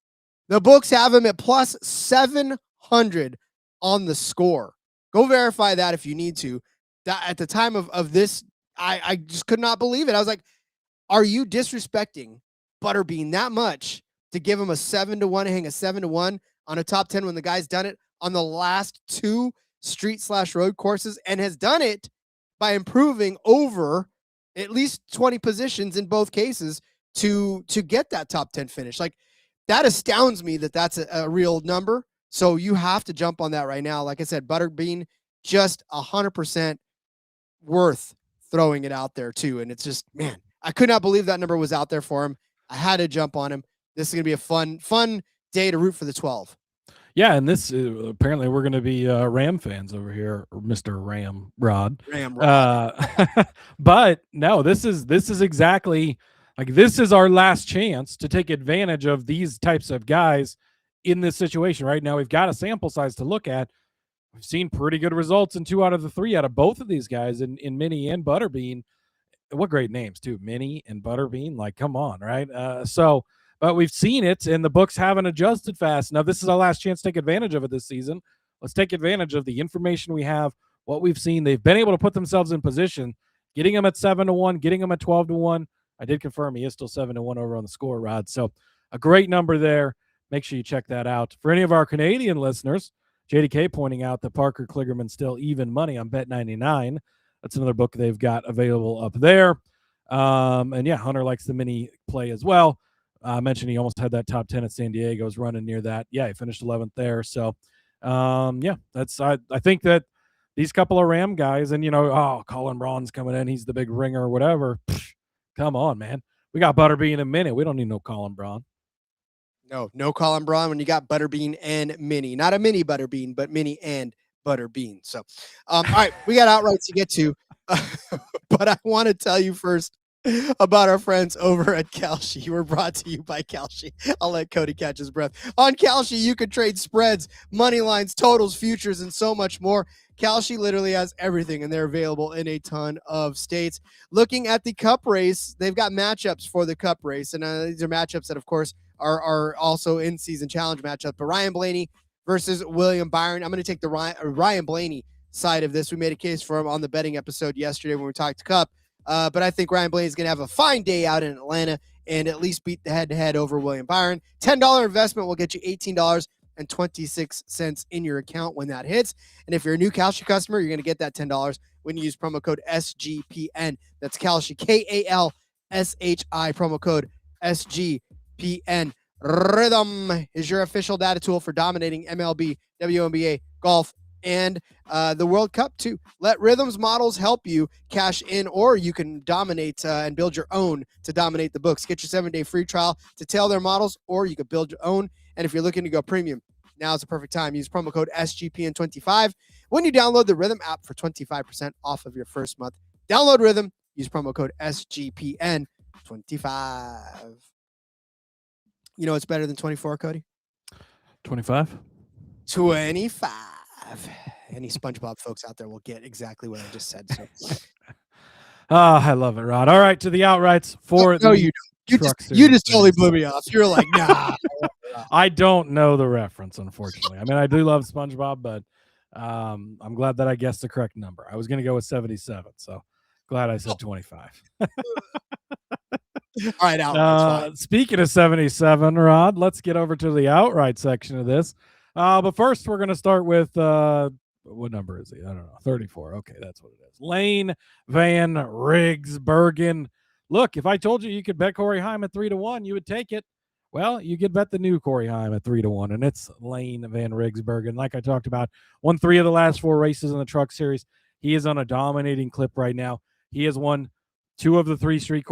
the books have him at plus 700 on the score. Go verify that if you need to. That, at the time of this, I just could not believe it. I was like, are you disrespecting Butterbean that much to give him a 7-1, hang a 7-1 on a top 10 when the guy's done it on the last 2 street/road courses and has done it by improving over at least 20 positions in both cases to get that top 10 finish? Like, that astounds me that that's a real number. So you have to jump on that right now. Like I said, Butterbean, just 100% worth throwing it out there too. And it's just, man, I could not believe that number was out there for him. I had to jump on him. This is going to be a fun day to root for the 12. Yeah, and this apparently we're going to be Ram fans over here, or Mr. Ram Rod. But no, this is exactly like, this is our last chance to take advantage of these types of guys in this situation. Right now, we've got a sample size to look at. We've seen pretty good results in 2 out of the 3 out of both of these guys in Mini and Butterbean. What great names too, Mini and Butterbean. Like, come on, right? But we've seen it, and the books haven't adjusted fast. Now, this is our last chance to take advantage of it this season. Let's take advantage of the information we have, what we've seen. They've been able to put themselves in position, getting them at 7-1, getting them at 12-1. I did confirm he is still 7-1 over on the score, Rod. So a great number there. Make sure you check that out. For any of our Canadian listeners, JDK pointing out that Parker Kligerman still even money on Bet99. That's another book they've got available up there. And yeah, Hunter likes the mini play as well. I mentioned he almost had that top 10 at San Diego, was running near that. Yeah, he finished 11th there. So, yeah, that's I think that these couple of Ram guys, and, Colin Braun's coming in. He's the big ringer or whatever. Psh, come on, man. We got Butterbean in a minute. We don't need no Colin Braun. No Colin Braun when you got Butterbean and Mini. Not a mini Butterbean, but Mini and Butterbean. So, all right, we got outrights to get to. But I want to tell you first about our friends over at Kalshi. We're brought to you by Kalshi. I'll let Cody catch his breath. On Kalshi, you can trade spreads, money lines, totals, futures, and so much more. Kalshi literally has everything, and they're available in a ton of states. Looking at the Cup race, they've got matchups for the Cup race, and these are matchups that, of course, are also in-season challenge matchups. But Ryan Blaney versus William Byron. I'm going to take the Ryan Blaney side of this. We made a case for him on the betting episode yesterday when we talked Cup. But I think Ryan Blaney is going to have a fine day out in Atlanta and at least beat the head-to-head over William Byron. $10 investment will get you $18.26 in your account when that hits. And if you're a new Kalshi customer, you're going to get that $10 when you use promo code SGPN. That's Kalshi, Kalshi, promo code SGPN. Rhythm is your official data tool for dominating MLB, WNBA, golf, and the World Cup too. Let Rhythm's models help you cash in, or you can dominate and build your own to dominate the books. Get your 7-day free trial to tail their models, or you could build your own. And if you're looking to go premium, now's the perfect time. Use promo code SGPN25 when you download the Rhythm app for 25% off of your first month. Download Rhythm. Use promo code SGPN25. You know what's better than 24, Cody? 25? 25. Any SpongeBob folks out there will get exactly what I just said. So. I love it, Rod. All right, to the outrights for no, you just totally blew me off. You're like, nah. I don't know the reference, unfortunately. I mean, I do love SpongeBob, but I'm glad that I guessed the correct number. I was going to go with 77, so glad I said 25. All right, outright. Speaking of 77, Rod, let's get over to the outright section of this. But first, we're going to start with what number is he? I don't know. 34. Okay, that's what it is. Layne Riggs Bergen. Look, if I told you could bet Corey Heim at 3-1, you would take it. Well, you could bet the new Corey Heim at 3-1, and it's Layne Riggs Bergen. Like I talked about, won 3 of the last 4 races in the Truck Series. He is on a dominating clip right now. He has won 2 of the 3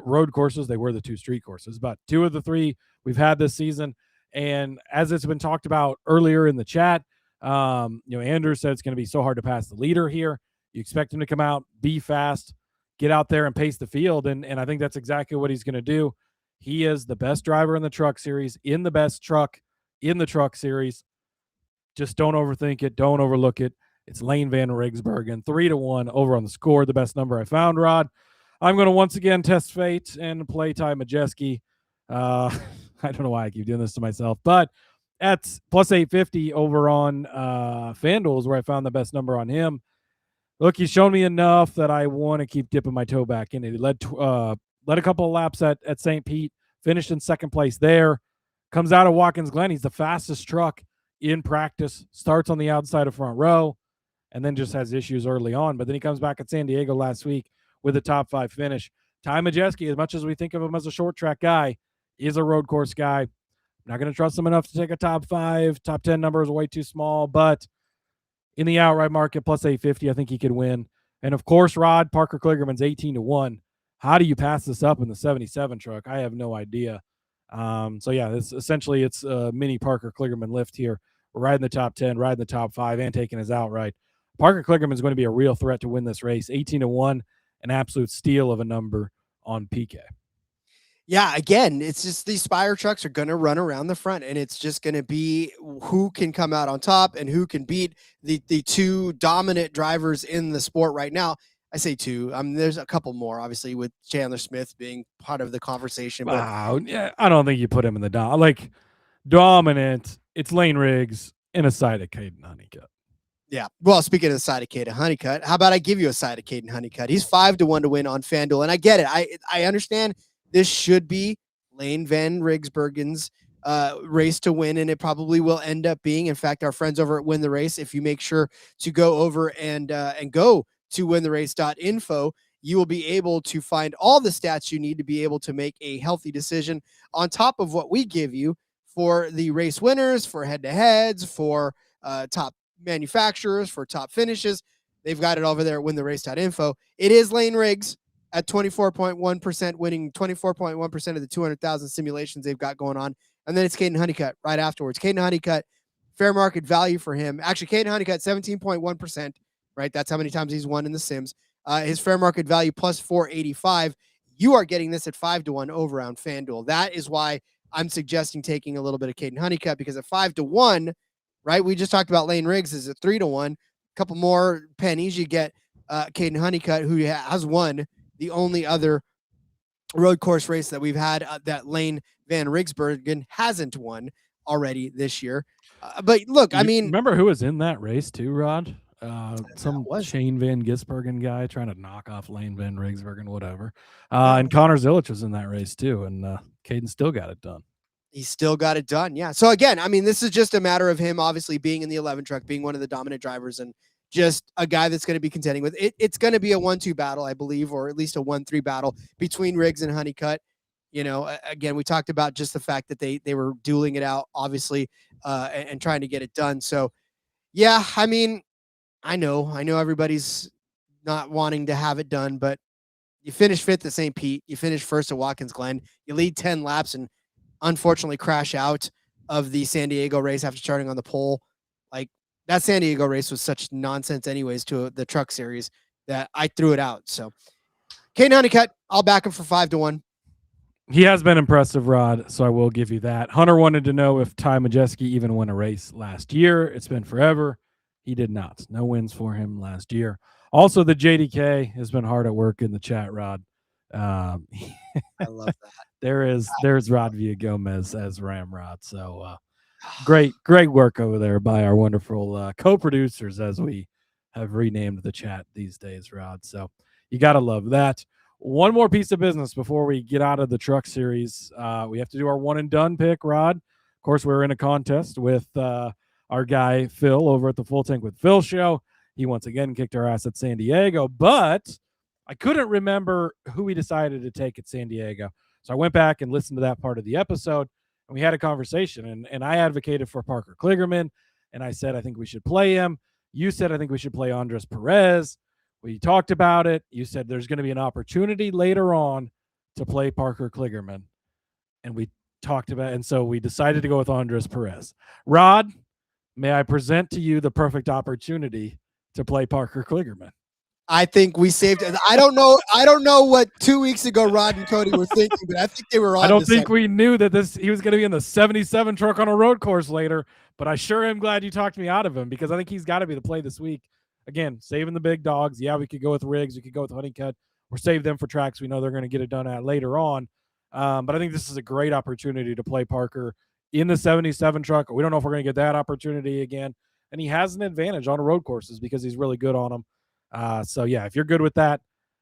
road courses. They were the 2 street courses, but 2 of the 3 we've had this season. And as it's been talked about earlier in the chat, Andrew said it's going to be so hard to pass the leader here. You expect him to come out, be fast, get out there and pace the field. And I think that's exactly what he's going to do. He is the best driver in the Truck Series, in the best truck in the Truck Series. Just don't overthink it. Don't overlook it. It's Layne Riggs Bergen, 3-1 over on the score. The best number I found, Rod. I'm going to once again test fate and play Ty Majeski. I don't know why I keep doing this to myself, but at plus 850 over on FanDuel is where I found the best number on him. Look, he's shown me enough that I want to keep dipping my toe back in it. He led a couple of laps at St. Pete, finished in second place there, comes out of Watkins Glen. He's the fastest truck in practice, starts on the outside of front row, and then just has issues early on. But then he comes back at San Diego last week with a top 5 finish. Ty Majeski, as much as we think of him as a short track guy, is a road course guy. I'm not going to trust him enough to take a top 5. Top 10 number is way too small, but in the outright market, plus 850, I think he could win. And of course, Rod, Parker Kligerman's 18-1. How do you pass this up in the 77 truck? I have no idea. So yeah, it's a mini Parker Kligerman lift here. We're riding the top 10, riding the top 5, and taking his outright. Parker Kligerman is going to be a real threat to win this race. 18-1, an absolute steal of a number on PK. Yeah, again, it's just these Spire trucks are going to run around the front, and it's just going to be who can come out on top and who can beat the 2 dominant drivers in the sport right now. I say 2. There's a couple more, obviously, with Chandler Smith being part of the conversation. Wow, yeah, I don't think you put him in the dominant. It's Layne Riggs and a side of Kayden Honeycutt. Yeah. Well, speaking of the side of Kayden Honeycutt, how about I give you a side of Kayden Honeycutt? He's 5-1 to win on FanDuel, and I get it. I understand this should be Layne Riggs Bergen's race to win, and it probably will end up being. In fact, our friends over at Win the Race, if you make sure to go over and go to wintherace.info, you will be able to find all the stats you need to be able to make a healthy decision on top of what we give you for the race winners, for head-to-heads, for top manufacturers, for top finishes. They've got it over there at wintherace.info. It is Layne Riggs at 24.1%, winning 24.1% of the 200,000 simulations they've got going on. And then it's Kayden Honeycutt right afterwards. Kayden Honeycutt, fair market value for him. Actually, Kayden Honeycutt, 17.1%, right? That's how many times he's won in the Sims. His fair market value plus 485. You are getting this at 5-1 over on FanDuel. That is why I'm suggesting taking a little bit of Kayden Honeycutt, because at 5-1, right? We just talked about Layne Riggs is at 3-1. A couple more pennies, you get Kayden Honeycutt, who has won the only other road course race that we've had that Layne Riggs Bergen hasn't won already this year. But look, remember who was in that race too, Rod? Some Shane Van Gisbergen guy trying to knock off Layne Riggs Bergen, whatever. And Connor Zillich was in that race too, and Kayden still got it done. He still got it done, yeah. So again, this is just a matter of him obviously being in the 11 truck, being one of the dominant drivers, and just a guy that's going to be contending with it. It's going to be a 1-2 battle, I believe, or at least a 1-3 battle between Riggs and Honeycutt. Again, we talked about just the fact that they were dueling it out, obviously, and trying to get it done. So, yeah, I know everybody's not wanting to have it done, but you finish 5th at St. Pete, you finish 1st at Watkins Glen, you lead 10 laps and unfortunately crash out of the San Diego race after starting on the pole. That San Diego race was such nonsense anyways to the Truck Series that I threw it out. So Kayden Honeycutt, I'll back him for 5-1. He has been impressive, Rod, so I will give you that. Hunter wanted to know if Ty Majeski even won a race last year. It's been forever. He did not. No wins for him last year. Also, the JDK has been hard at work in the chat, Rod. I love that. There's Rod Villagomez as Ramrod. So Great work over there by our wonderful co-producers, as we have renamed the chat these days, Rod. So you got to love that. One more piece of business before we get out of the truck series. We have to do our one and done pick, Rod. Of course, we're in a contest with our guy Phil over at the Full Tank with Phil show. He once again kicked our ass at San Diego, but I couldn't remember who we decided to take at San Diego. So I went back and listened to that part of the episode, and we had a conversation, and I advocated for Parker Kligerman, and I said I think we should play him. You said I think we should play Andres Perez. We talked about it. You said there's going to be an opportunity later on to play Parker Kligerman, and we talked about it, and so we decided to go with Andres Perez. Rod, may I present to you the perfect opportunity to play Parker Kligerman? I think we saved it. I don't know what 2 weeks ago Rod and Cody were thinking, but I think they were on. I don't think we knew that he was going to be in the 77 truck on a road course later, but I sure am glad you talked me out of him, because I think he's got to be the play this week. Again, saving the big dogs. Yeah, we could go with Riggs. We could go with Honeycutt, or save them for tracks we know they're going to get it done at later on. But I think this is a great opportunity to play Parker in the 77 truck. We don't know if we're going to get that opportunity again. And he has an advantage on the road courses because he's really good on them. So, yeah, if you're good with that,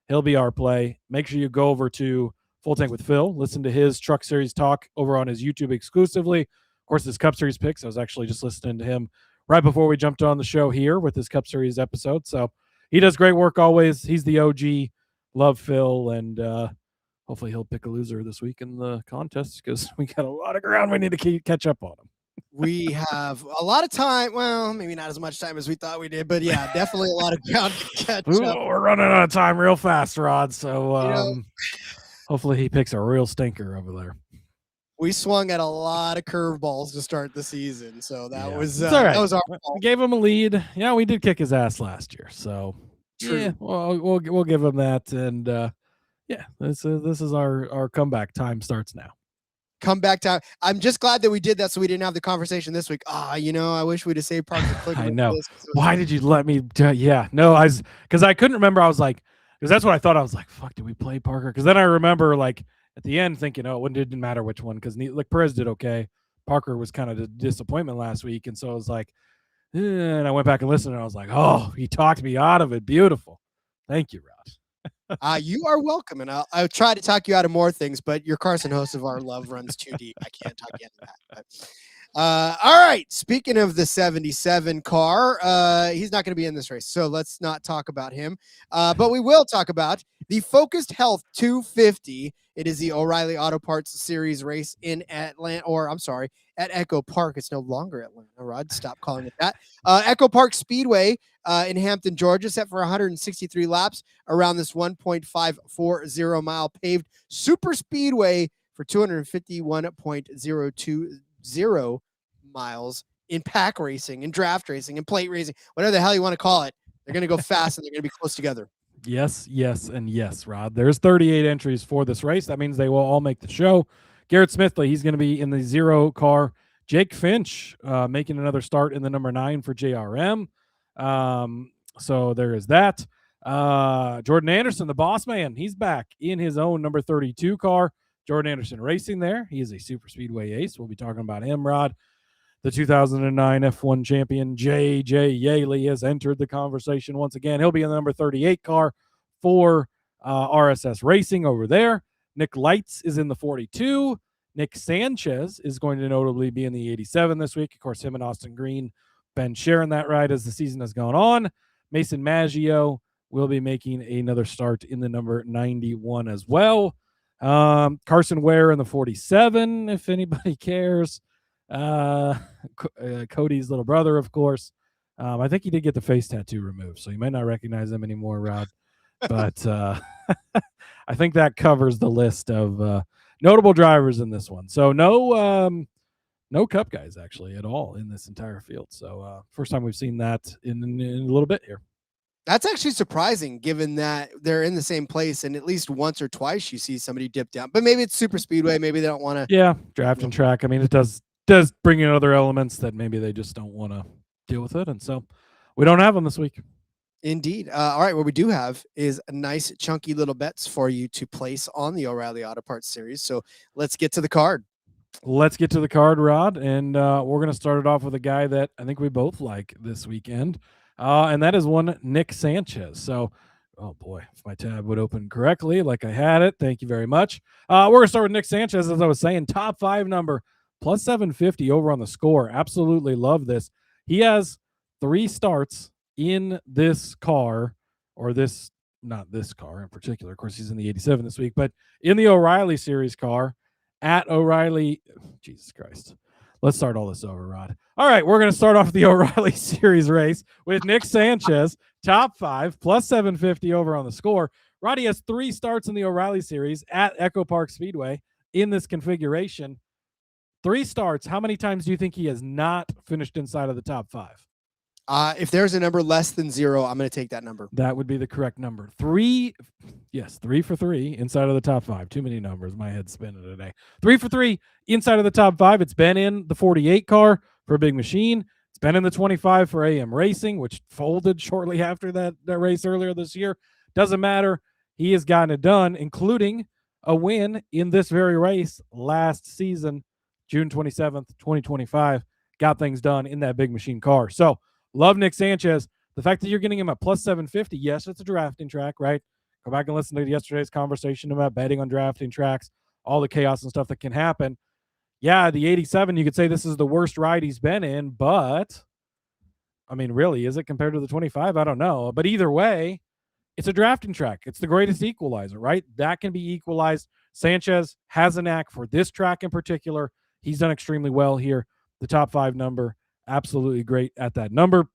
he'll be our play. Make sure you go over to Full Tank with Phil. Listen to his Truck Series talk over on his YouTube exclusively. Of course, his Cup Series picks. I was actually just listening to him right before we jumped on the show here with his Cup Series episode. So he does great work always. He's the OG. Love Phil, and hopefully he'll pick a loser this week in the contest, because we got a lot of ground we need to catch up on him. We have a lot of time. Well, maybe not as much time as we thought we did, but yeah, definitely a lot of ground to catch up. We're running out of time real fast, Rod. So hopefully he picks a real stinker over there. We swung at a lot of curveballs to start the season, so that was all right. That was our fault. We gave him a lead. Yeah, we did kick his ass last year, so True. Yeah, we'll give him that, and yeah, this is our comeback time starts now. Comeback time. I'm just glad that we did that, so we didn't have the conversation this week. I wish we'd have saved Parker Kligerman. I know. Why did you let me? Because I couldn't remember. I was like, because that's what I thought. I was like, fuck, did we play Parker? Because then I remember like at the end thinking, it didn't matter which one, because like Perez did okay. Parker was kind of a disappointment last week, and so I was like, and I went back and listened, and I was like, oh, he talked me out of it. Beautiful. Thank you, Rod. You are welcome, and I'll try to talk you out of more things, but your Carson host of our love runs too deep. I can't talk you out of that. But, all right. Speaking of the 77 car, he's not going to be in this race, so let's not talk about him. But we will talk about the Focused Health 250. It is the O'Reilly Auto Parts Series race in Atlanta, at EchoPark. It's no longer Atlanta, Rod. Stop calling it that. EchoPark Speedway in Hampton, Georgia, set for 163 laps around this 1.540 mile paved super speedway for 251.020 miles in pack racing and draft racing and plate racing, whatever the hell you want to call it. They're going to go fast and they're going to be close together. Yes, and yes, Rod. There's 38 entries for this race. That means they will all make the show. Garrett Smithley, he's going to be in the 0 car. Jake Finch making another start in the number 9 for JRM. So there is that. Jordan Anderson, the boss man, he's back in his own number 32 car. Jordan Anderson Racing there. He is a super speedway ace. We'll be talking about him, Rod. The 2009 F1 champion, J.J. Yaley, has entered the conversation once again. He'll be in the number 38 car for RSS Racing over there. Nick Lights is in the 42. Nick Sanchez is going to notably be in the 87 this week. Of course, him and Austin Green been sharing that ride as the season has gone on. Mason Maggio will be making another start in the number 91 as well. Carson Ware in the 47, if anybody cares. Cody's little brother, of course. I think he did get the face tattoo removed, so you might not recognize him anymore, Rod. But I think that covers the list of notable drivers in this one. So no Cup guys actually at all in this entire field. So first time we've seen that in a little bit here. That's actually surprising, given that they're in the same place, and at least once or twice you see somebody dip down. But maybe it's super speedway. Maybe they don't want to. Yeah, draft and track. I mean, it does bring in other elements that maybe they just don't want to deal with it, and so we don't have them this week. Indeed. All right, what we do have is a nice chunky little bets for you to place on the O'Reilly Auto Parts Series. So let's get to the card. Let's get to the card, Rod, and we're going to start it off with a guy that I think we both like this weekend, and that is one Nick Sanchez. So, oh boy, if my tab would open correctly like I had it, thank you very much. We're going to start with Nick Sanchez, as I was saying, top 5 number, plus 750 over on the score. Absolutely love this. He has 3 starts in this car, or this, not this car in particular. Of course, he's in the 87 this week, but in the O'Reilly Series car at O'Reilly. Jesus Christ. Let's start all this over, Rod. All right, we're going to start off the O'Reilly Series race with Nick Sanchez, top 5, plus 750 over on the score. Roddy has 3 starts in the O'Reilly Series at EchoPark Speedway in this configuration. 3 starts. How many times do you think he has not finished inside of the top 5? If there's a number less than 0, I'm going to take that number. That would be the correct number. 3, yes, 3 for 3 inside of the top 5. Too many numbers. My head's spinning today. 3 for 3 inside of the top 5. It's been in the 48 car for a Big Machine. It's been in the 25 for AM Racing, which folded shortly after that race earlier this year. Doesn't matter. He has gotten it done, including a win in this very race last season, June 27th, 2025. Got things done in that Big Machine car. So, love Nick Sanchez. The fact that you're getting him at plus 750, yes, it's a drafting track, right? Go back and listen to yesterday's conversation about betting on drafting tracks, all the chaos and stuff that can happen. Yeah, the 87, you could say this is the worst ride he's been in, but, I mean, really, is it compared to the 25? I don't know. But either way, it's a drafting track. It's the greatest equalizer, right? That can be equalized. Sanchez has a knack for this track in particular. He's done extremely well here. The top 5 number. Absolutely great at that number.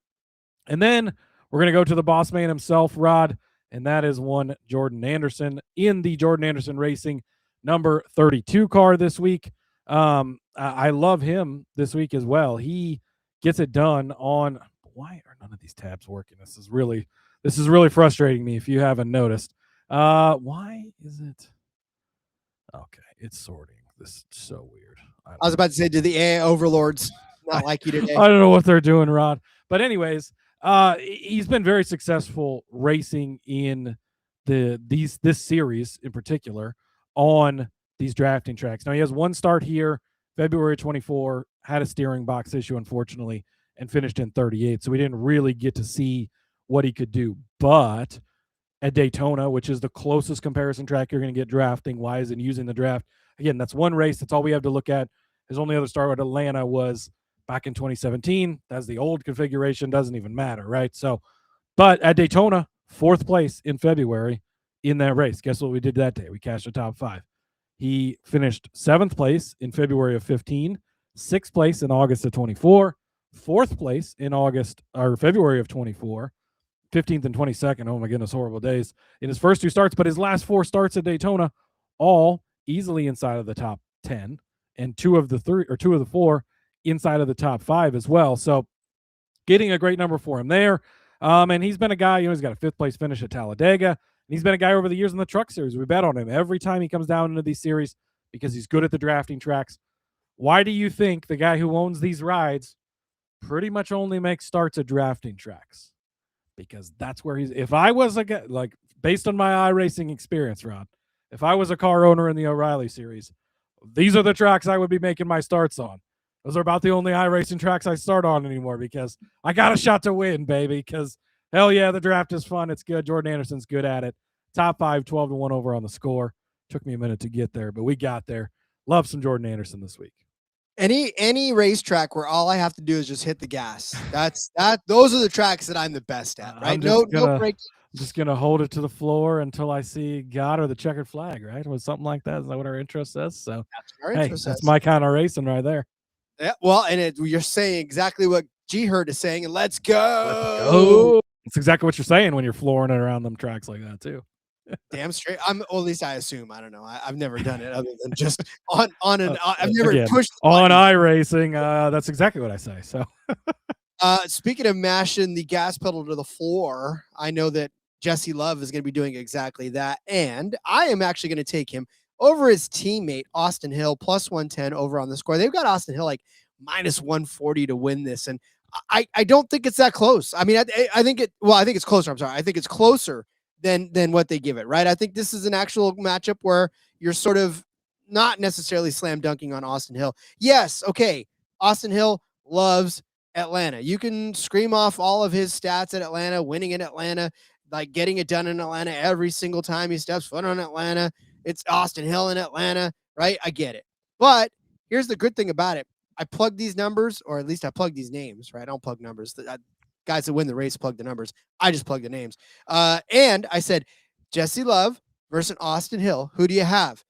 And then we're going to go to the boss man himself, Rod, and that is one Jordan Anderson in the Jordan Anderson Racing number 32 car this week. I love him this week as well. He gets it done on, why are none of these tabs working? This is really frustrating me if you haven't noticed. Why is it? Okay, it's sorting. This is so weird. I was about to say, did the AI overlords not like you today? I don't know what they're doing, Rod. But anyways, he's been very successful racing in this series in particular on these drafting tracks. Now he has 1 start here, February 24, had a steering box issue, unfortunately, and finished in 38. So we didn't really get to see what he could do. But at Daytona, which is the closest comparison track you're going to get drafting wise and using the draft, again, that's 1 race. That's all we have to look at. His only other start at Atlanta was back in 2017. That's the old configuration. Doesn't even matter, right? So, but at Daytona, 4th place in February in that race. Guess what we did that day? We cashed a top 5. He finished 7th place in February of 15, 6th place in August of 24, 4th place in February of 24, 15th and 22nd. Oh my goodness, horrible days in his first 2 starts, but his last 4 starts at Daytona, all easily inside of the top 10, and 2 of the 4 inside of the top 5 as well. So getting a great number for him there. And he's been a guy, he's got a 5th place finish at Talladega. And he's been a guy over the years in the Truck Series. We bet on him every time he comes down into these series because he's good at the drafting tracks. Why do you think the guy who owns these rides pretty much only makes starts at drafting tracks? Because that's where if I was a guy, like based on my iRacing experience, Rod, if I was a car owner in the O'Reilly Series, these are the tracks I would be making my starts on. Those are about the only iRacing tracks I start on anymore because I got a shot to win, baby. Because hell yeah, the draft is fun. It's good. Jordan Anderson's good at it. Top 5, 12-1 over on the score. Took me a minute to get there, but we got there. Love some Jordan Anderson this week. Any racetrack where all I have to do is just hit the gas. Those are the tracks that I'm the best at, right? No break. I'm just gonna hold it to the floor until I see God or the checkered flag, right? Or something like that. Is that what our intro says? So that's my kind of racing right there. Yeah, well, and you're saying exactly what G Herd is saying, and let's go. It's exactly what you're saying when you're flooring it around them tracks like that too. Damn straight. Well, at least I assume. I don't know. I've never done it other than just on an. I've never pushed on iRacing. That's exactly what I say. So, speaking of mashing the gas pedal to the floor, I know that Jesse Love is going to be doing exactly that, and I am actually going to take him over his teammate Austin Hill plus 110 over on the score. They've got Austin Hill like minus 140 to win this, and I don't think it's that close. I mean, I think it's closer. I'm sorry. I think it's closer than what they give it, right? I think this is an actual matchup where you're sort of not necessarily slam dunking on Austin Hill. Yes, okay, Austin Hill loves Atlanta. You can scream off all of his stats at Atlanta, winning in Atlanta, like getting it done in Atlanta every single time he steps foot on Atlanta. It's Austin Hill in Atlanta, right? I get it. But here's the good thing about it. I plug these numbers, or at least I plug these names, right? I don't plug numbers. Guys that win the race plug the numbers. I just plug the names. And I said, Jesse Love versus Austin Hill. Who do you have?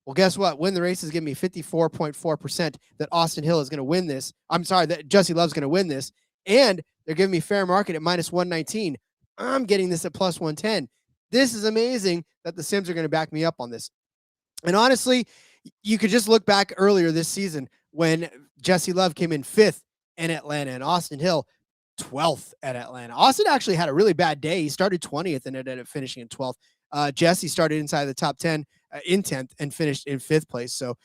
Well, guess what? Win the race is giving me 54.4% that Austin Hill is going to win this. I'm sorry, that Jesse Love's going to win this. And they're giving me fair market at minus 119. I'm getting this at plus 110. This is amazing that the Sims are going to back me up on this. And honestly, you could just look back earlier this season when Jesse Love came in 5th in Atlanta and Austin Hill 12th at Atlanta. Austin actually had a really bad day. He started 20th and ended up finishing in 12th. Jesse started inside the top 10 in 10th and finished in 5th place. So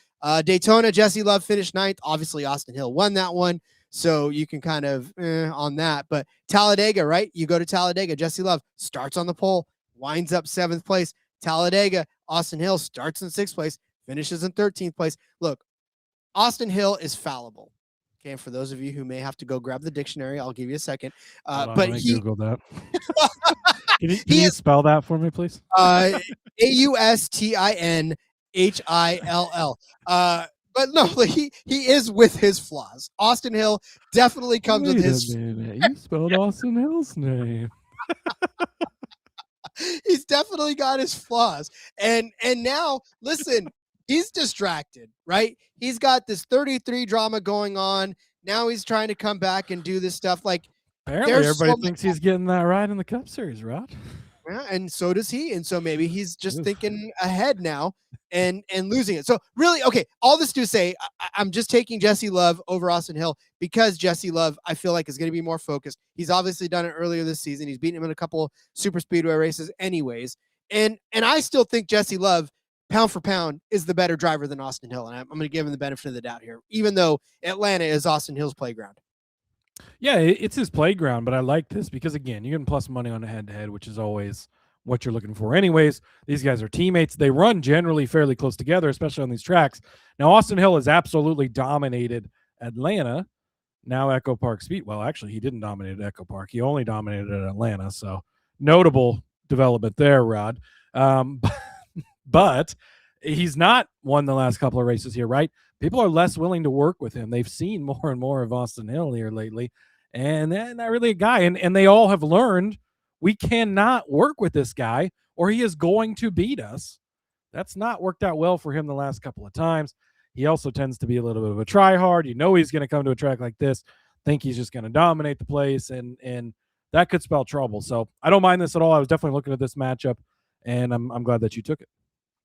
Daytona, Jesse Love finished 9th. Obviously, Austin Hill won that one. So you can kind of on that. But Talladega, right? You go to Talladega. Jesse Love starts on the pole, winds up 7th place. Talladega, Austin Hill starts in 6th place, finishes in 13th place. Look, Austin Hill is fallible. Okay, for those of you who may have to go grab the dictionary, I'll give you a second. But he Google that. Can you spell that for me, please? AUSTINHILL. But no, he is with his flaws. Austin Hill definitely comes with his. You spelled Austin Hill's name. He's definitely got his flaws. And now, listen, he's distracted, right? He's got this 33 drama going on. Now he's trying to come back and do this stuff. Like, apparently everybody thinks he's getting that ride in the Cup Series, Rod. Yeah, and so does he. And so maybe he's just thinking ahead now and losing it. So really, okay, all this to say, I'm just taking Jesse Love over Austin Hill because Jesse Love, I feel like, is going to be more focused. He's obviously done it earlier this season. He's beaten him in a couple super speedway races anyways. And I still think Jesse Love, pound for pound, is the better driver than Austin Hill. And I'm going to give him the benefit of the doubt here, even though Atlanta is Austin Hill's playground. Yeah, it's his playground, but I like this because, again, you can plus money on a head-to-head, which is always what you're looking for. Anyways, these guys are teammates. They run generally fairly close together, especially on these tracks. Now, Austin Hill has absolutely dominated Atlanta. Now EchoPark Speed. Well, actually, he didn't dominate at EchoPark. He only dominated at Atlanta, so notable development there, Rod. But he's not won the last couple of races here, right? People are less willing to work with him. They've seen more and more of Austin Hill here lately, and they're not really a guy. And they all have learned we cannot work with this guy or he is going to beat us. That's not worked out well for him the last couple of times. He also tends to be a little bit of a try-hard. You know he's going to come to a track like this, think he's just going to dominate the place, and that could spell trouble. So I don't mind this at all. I was definitely looking at this matchup, and I'm glad that you took it.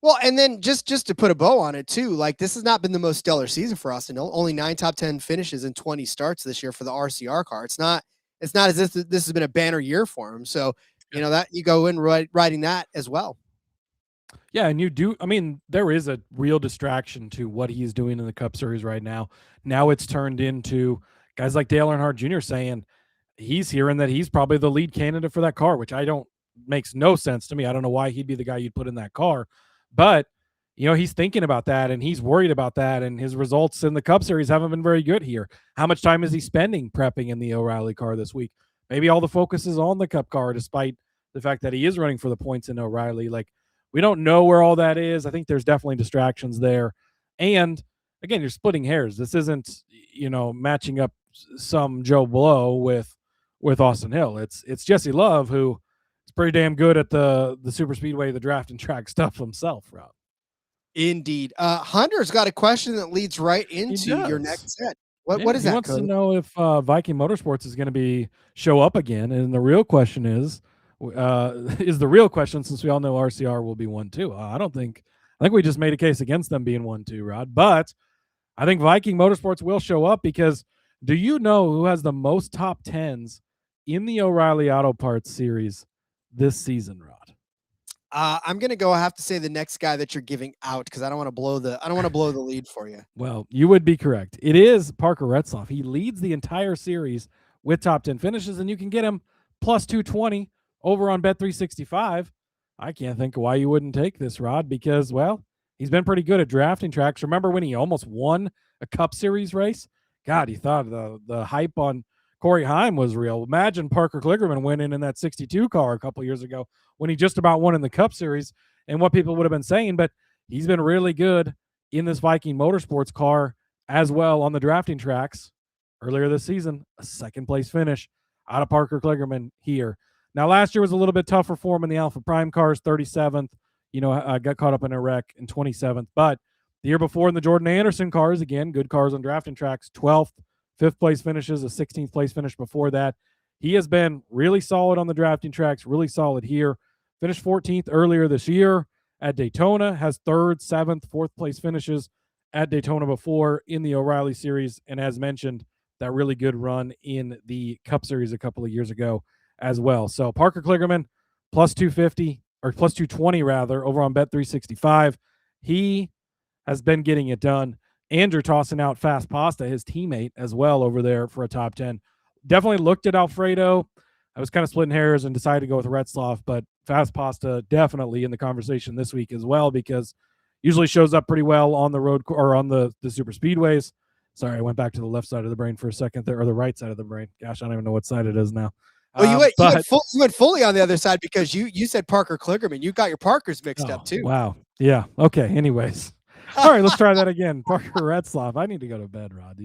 Well, and then just to put a bow on it too, like this has not been the most stellar season for Austin Hill. Only 9 top 10 finishes and 20 starts this year for the RCR car. It's not as if this has been a banner year for him. So, you know, that you go in riding that as well. Yeah, and you do. I mean, there is a real distraction to what he's doing in the Cup Series right now. Now it's turned into guys like Dale Earnhardt Jr. saying he's hearing that he's probably the lead candidate for that car, which makes no sense to me. I don't know why he'd be the guy you'd put in that car. But, you know, he's thinking about that and he's worried about that. And his results in the Cup Series haven't been very good here. How much time is he spending prepping in the O'Reilly car this week? Maybe all the focus is on the Cup car, despite the fact that he is running for the points in O'Reilly. Like, we don't know where all that is. I think there's definitely distractions there. And, again, you're splitting hairs. This isn't, you know, matching up some Joe Blow with Austin Hill. It's Jesse Love, who is pretty damn good at the super speedway, the draft and track stuff himself, Rob. Indeed. Hunter's got a question that leads right into your next set. What is that? He wants to know if Viking Motorsports is going to show up again. And the real question is the real question, since we all know RCR will be 1-2. I think we just made a case against them being 1-2, Rod. But I think Viking Motorsports will show up because do you know who has the most top 10s in the O'Reilly Auto Parts series this season, Rod? I'm gonna go. I have to say the next guy that you're giving out because I don't want to blow the lead for you. Well, you would be correct. It is Parker Retzlaff. He leads the entire series with top 10 finishes, and you can get him plus 220 over on Bet365. I can't think of why you wouldn't take this, Rod, because, well, He's been pretty good at drafting tracks. Remember when he almost won a Cup Series race? God, he thought the hype on Corey Heim was real. Imagine Parker Kligerman winning in that 62 car a couple years ago when he just about won in the Cup Series and what people would have been saying. But he's been really good in this Viking Motorsports car as well on the drafting tracks. Earlier this season, a second-place finish out of Parker Kligerman here. Now, last year was a little bit tougher for him in the Alpha Prime cars, 37th. Got caught up in a wreck in 27th. But the year before in the Jordan Anderson cars, again, good cars on drafting tracks, 12th, 5th place finishes, a 16th place finish before that. He has been really solid on the drafting tracks, really solid here. Finished 14th earlier this year at Daytona, has 3rd, 7th, 4th place finishes at Daytona before in the O'Reilly Series, and as mentioned, that really good run in the Cup Series a couple of years ago as well. So Parker Kligerman, plus 250, or plus 220 rather, over on Bet365. He has been getting it done. Andrew tossing out Fast Pasta, his teammate, as well over there for a top 10. Definitely looked at Alfredo. I was kind of splitting hairs and decided to go with Retzlaff, but Fast Pasta definitely in the conversation this week as well, because usually shows up pretty well on the road or on the super speedways. Sorry, I went back to the left side of the brain for a second there, or the right side of the brain. Gosh, I don't even know what side it is now. Well, you went fully on the other side because you said Parker Kligerman. You got your Parkers mixed up too. Wow. Yeah. Okay. Anyways. All right, let's try that again. Parker Retzlaff. I need to go to bed, Rod.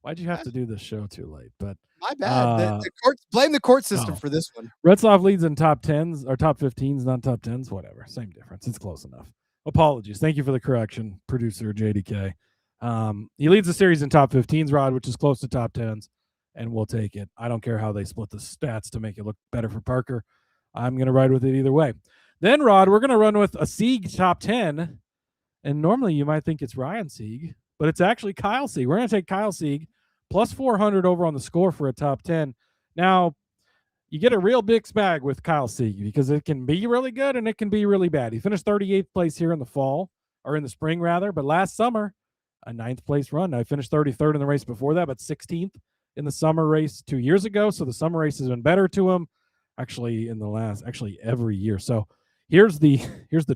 Why'd you have to do this show too late? But my bad. The courts, blame the court system for this one. Retzlaff leads in top 10s or top 15s, not top 10s, whatever. Same difference. It's close enough. Apologies. Thank you for the correction, producer JDK. He leads the series in top 15s, Rod, which is close to top 10s, and we'll take it. I don't care how they split the stats to make it look better for Parker. I'm going to ride with it either way. Then, Rod, we're going to run with a Sieg top 10, and normally you might think it's Ryan Sieg, but it's actually Kyle Sieg. We're going to take Kyle Sieg, plus 400 over on the score for a top 10. Now, you get a real mixed bag with Kyle Sieg because it can be really good and it can be really bad. He finished 38th place here in the fall, or in the spring rather, but last summer, a 9th place run. Now, he finished 33rd in the race before that, but 16th in the summer race 2 years ago. So the summer race has been better to him actually every year. So here's the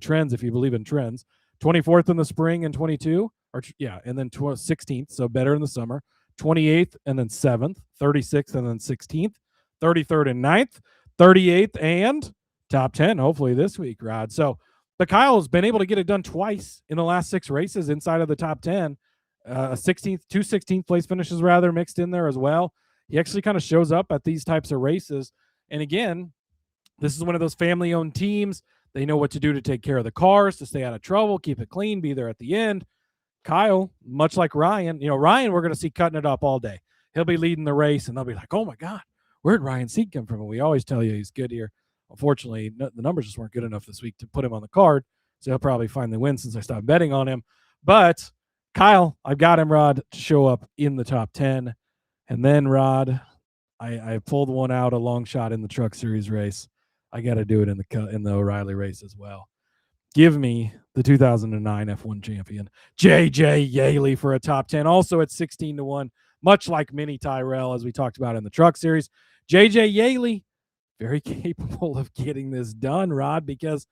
trends, if you believe in trends. 24th in the spring and 22, and then 16th, so better in the summer. 28th and then 7th, 36th and then 16th, 33rd and 9th, 38th and top 10 hopefully this week, Rod. So but Kyle has been able to get it done twice in the last 6 races inside of the top 10. 16th place finishes rather mixed in there as well. He actually kind of shows up at these types of races. And again, this is one of those family-owned teams. They know what to do to take care of the cars, to stay out of trouble, keep it clean, be there at the end. Kyle, much like Ryan, Ryan we're going to see cutting it up all day. He'll be leading the race, and they'll be like, oh, my God, where'd Ryan Sieg come from? And we always tell you he's good here. Unfortunately, the numbers just weren't good enough this week to put him on the card, so he'll probably finally win since I stopped betting on him. But Kyle, I've got him, Rod, to show up in the top 10. And then, Rod, I pulled one out, a long shot in the Truck Series race. I got to do it in the O'Reilly race as well. Give me the 2009 F1 champion, J.J. Yaley, for a top 10, also at 16-1, much like Mini Tyrell, as we talked about in the Truck Series. J.J. Yaley, very capable of getting this done, Rod, because,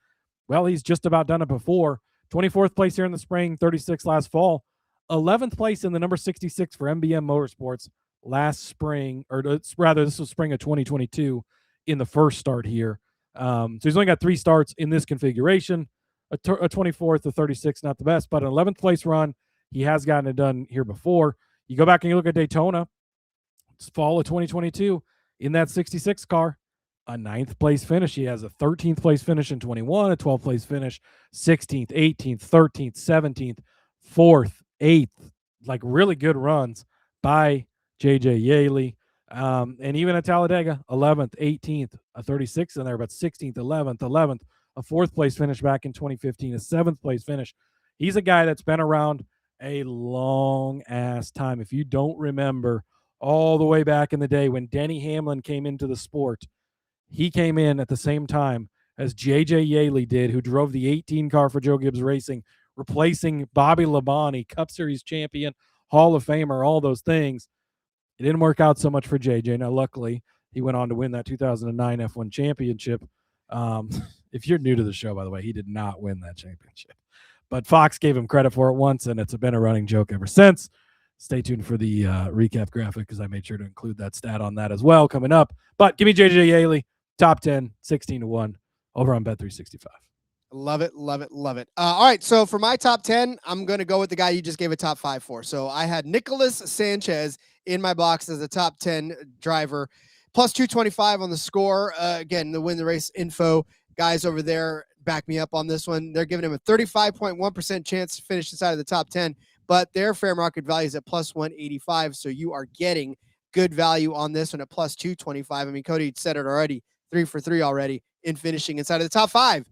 well, he's just about done it before. 24th place here in the spring, 36th last fall, 11th place in the number 66 for MBM Motorsports last spring, or rather, this was spring of 2022 in the first start here. So he's only got 3 starts in this configuration. A 24th, a 36th, not the best, but an 11th place run. He has gotten it done here before. You go back and you look at Daytona, it's fall of 2022 in that 66 car. A 9th place finish. He has a 13th place finish in 21, a 12th place finish, 16th, 18th, 13th, 17th, 4th, 8th, like really good runs by J.J. Yaley. And even at Talladega, 11th, 18th, a 36th in there, but 16th, 11th, a 4th place finish back in 2015, a 7th place finish. He's a guy that's been around a long ass time. If you don't remember all the way back in the day when Denny Hamlin came into the sport, he came in at the same time as J.J. Yaley did, who drove the 18 car for Joe Gibbs Racing, replacing Bobby Labonte, Cup Series champion, Hall of Famer, all those things. It didn't work out so much for J.J. Now, luckily, he went on to win that 2009 F1 championship. If you're new to the show, by the way, he did not win that championship. but Fox gave him credit for it once, and it's been a running joke ever since. Stay tuned for the recap graphic because I made sure to include that stat on that as well coming up. But give me JJ Yaley, top 10, 16-1 over on Bet365. Love it, love it, love it. All right, so for my top 10, I'm going to go with the guy you just gave a top 5 for. So I had Nicholas Sanchez in my box as a top 10 driver, plus 225 on the score. Again, the win the race info guys over there back me up on this one. They're giving him a 35.1% chance to finish inside of the top 10, but their fair market value is at plus 185. So you are getting good value on this one at plus 225. I mean, Cody said it already, 3 for 3 already in finishing inside of the top 5,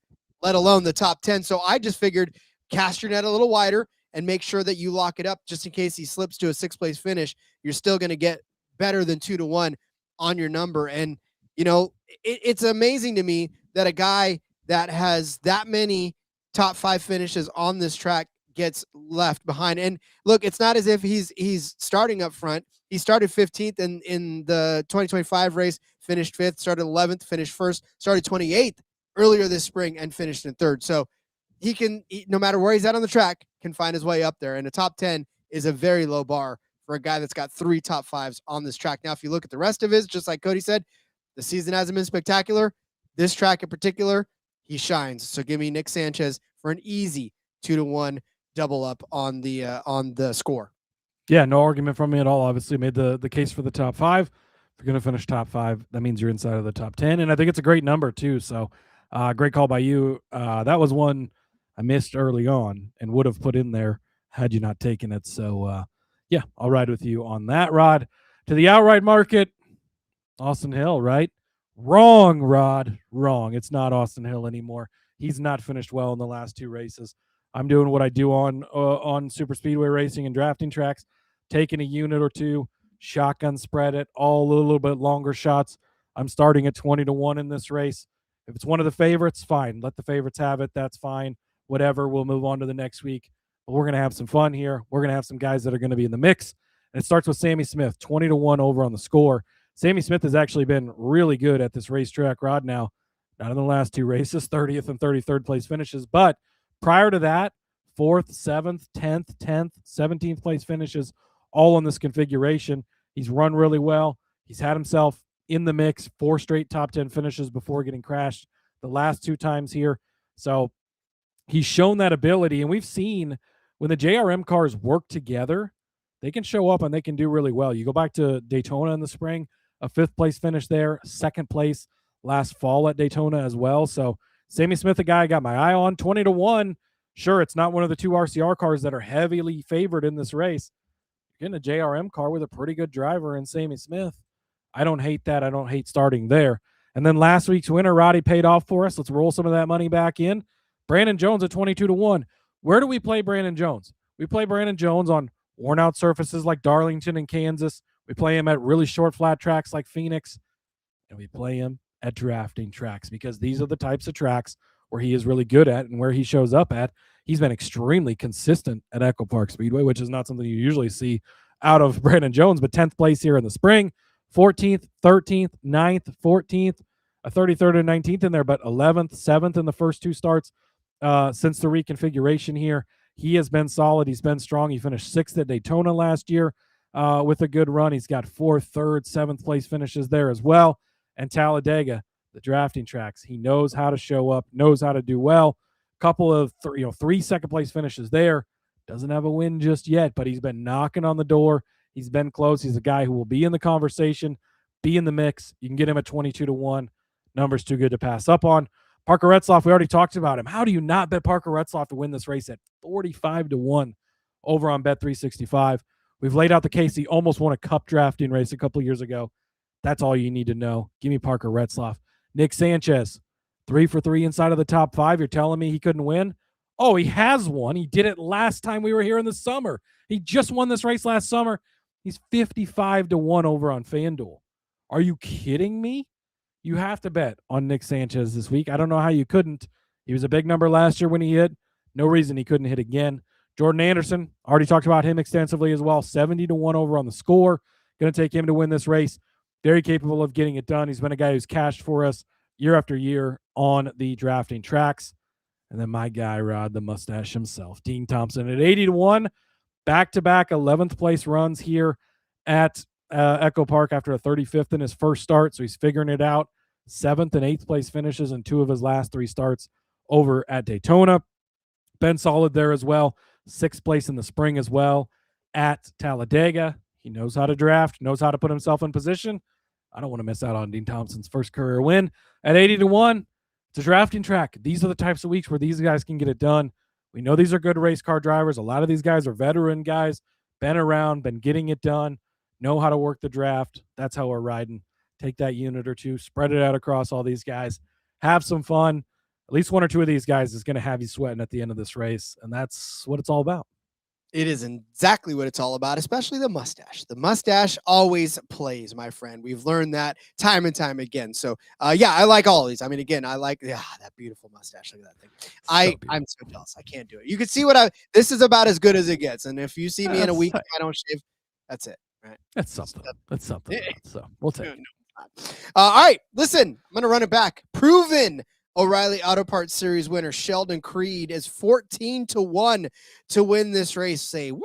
let alone the top 10. So I just figured cast your net a little wider and make sure that you lock it up just in case he slips to a 6th place finish. You're still going to get better than 2-1 on your number. And, you know, it's amazing to me that a guy that has that many top 5 finishes on this track gets left behind. And look, it's not as if he's starting up front. He started 15th in the 2025 race, finished 5th, started 11th, finished 1st, started 28th earlier this spring and finished in 3rd. So he no matter where he's at on the track, can find his way up there. And a top 10 is a very low bar for a guy that's got 3 top 5s on this track. Now, if you look at the rest of his, just like Cody said, the season hasn't been spectacular. This track in particular, he shines. So give me Nick Sanchez for an easy 2-1 double up on the score. Yeah, no argument from me at all. Obviously made the case for the top 5. If you're going to finish top 5, that means you're inside of the top 10. And I think it's a great number too. So great call by you. That was one I missed early on and would have put in there had you not taken it. So yeah, I'll ride with you on that, Rod. To the outright market, Austin Hill, right? Wrong, Rod. Wrong. It's not Austin Hill anymore. He's not finished well in the last 2 races. I'm doing what I do on super speedway racing and drafting tracks, taking a unit or 2, shotgun spread it, all a little bit longer shots. I'm starting at 20-1 in this race. If it's one of the favorites, fine. Let the favorites have it. That's fine. Whatever. We'll move on to the next week. But we're going to have some fun here. We're going to have some guys that are going to be in the mix. And it starts with Sammy Smith, 20-1 over on the score. Sammy Smith has actually been really good at this racetrack, Rod. Now, not in the last 2 races, 30th and 33rd place finishes, but prior to that, 4th, 7th, 10th, 10th, 17th place finishes, all on this configuration. He's run really well. He's had himself in the mix, 4 straight top 10 finishes before getting crashed the last 2 times here. So he's shown that ability, and we've seen when the JRM cars work together, they can show up and they can do really well. You go back to Daytona in the spring, a 5th place finish there, 2nd place last fall at Daytona as well. So Sammy Smith, a guy I got my eye on, 20-1. Sure, it's not one of the 2 RCR cars that are heavily favored in this race. You're getting a JRM car with a pretty good driver in Sammy Smith. I don't hate that. I don't hate starting there. And then last week's winner, Roddy, paid off for us. Let's roll some of that money back in. Brandon Jones at 22-1. Where do we play Brandon Jones? We play Brandon Jones on worn-out surfaces like Darlington and Kansas. We play him at really short, flat tracks like Phoenix. And we play him at drafting tracks because these are the types of tracks where he is really good at and where he shows up at. He's been extremely consistent at EchoPark Speedway, which is not something you usually see out of Brandon Jones, but 10th place here in the spring, 14th, 13th, 9th, 14th, a 33rd and 19th in there, but 11th, 7th in the first 2 starts since the reconfiguration here. He has been solid. He's been strong. He finished 6th at Daytona last year with a good run. He's got 4th, 3rd, 7th place finishes there as well. And Talladega, the drafting tracks, he knows how to show up, knows how to do well. Couple of 3 2nd place finishes there. Doesn't have a win just yet, but he's been knocking on the door. He's been close. He's a guy who will be in the conversation, be in the mix. You can get him at 22-1. Number's too good to pass up on. Parker Retzlaff, we already talked about him. How do you not bet Parker Retzlaff to win this race at 45-1 over on Bet365? We've laid out the case. He almost won a cup drafting race a couple years ago. That's all you need to know. Give me Parker Retzlaff. Nick Sanchez, 3 for 3 inside of the top 5. You're telling me he couldn't win? Oh, he has won. He did it last time we were here in the summer. He just won this race last summer. He's 55-1 over on FanDuel. Are you kidding me? You have to bet on Nick Sanchez this week. I don't know how you couldn't. He was a big number last year when he hit. No reason he couldn't hit again. Jordan Anderson, already talked about him extensively as well. 70-1 over on the score. Going to take him to win this race. Very capable of getting it done. He's been a guy who's cashed for us year after year on the drafting tracks. And then my guy, Rod, the mustache himself, Dean Thompson at 80-1, back-to-back 11th place runs here at EchoPark after a 35th in his first start. So he's figuring it out. 7th and 8th place finishes in 2 of his last 3 starts over at Daytona. Been solid there as well. 6th place in the spring as well at Talladega. He knows how to draft, knows how to put himself in position. I don't want to miss out on Dean Thompson's first career win at 80-1. It's a drafting track. These are the types of weeks where these guys can get it done. We know these are good race car drivers. A lot of these guys are veteran guys, been around, been getting it done, know how to work the draft. That's how we're riding. Take that unit or two, spread it out across all these guys, have some fun. At least 1 or 2 of these guys is going to have you sweating at the end of this race, and that's what it's all about. It is exactly what it's all about, especially the mustache. The mustache always plays, my friend. We've learned that time and time again. So, yeah, I like all of these. I mean, again, I like that beautiful mustache. Look at that thing. I'm so jealous. I can't do it. You can see this is about as good as it gets. And if you see me in a week, if I don't shave, that's it. Right? That's something. That's something. So we'll take it. All right, listen, I'm going to run it back. Proven O'Reilly Auto Parts Series winner Sheldon Creed is 14-1 to win this race. Say what?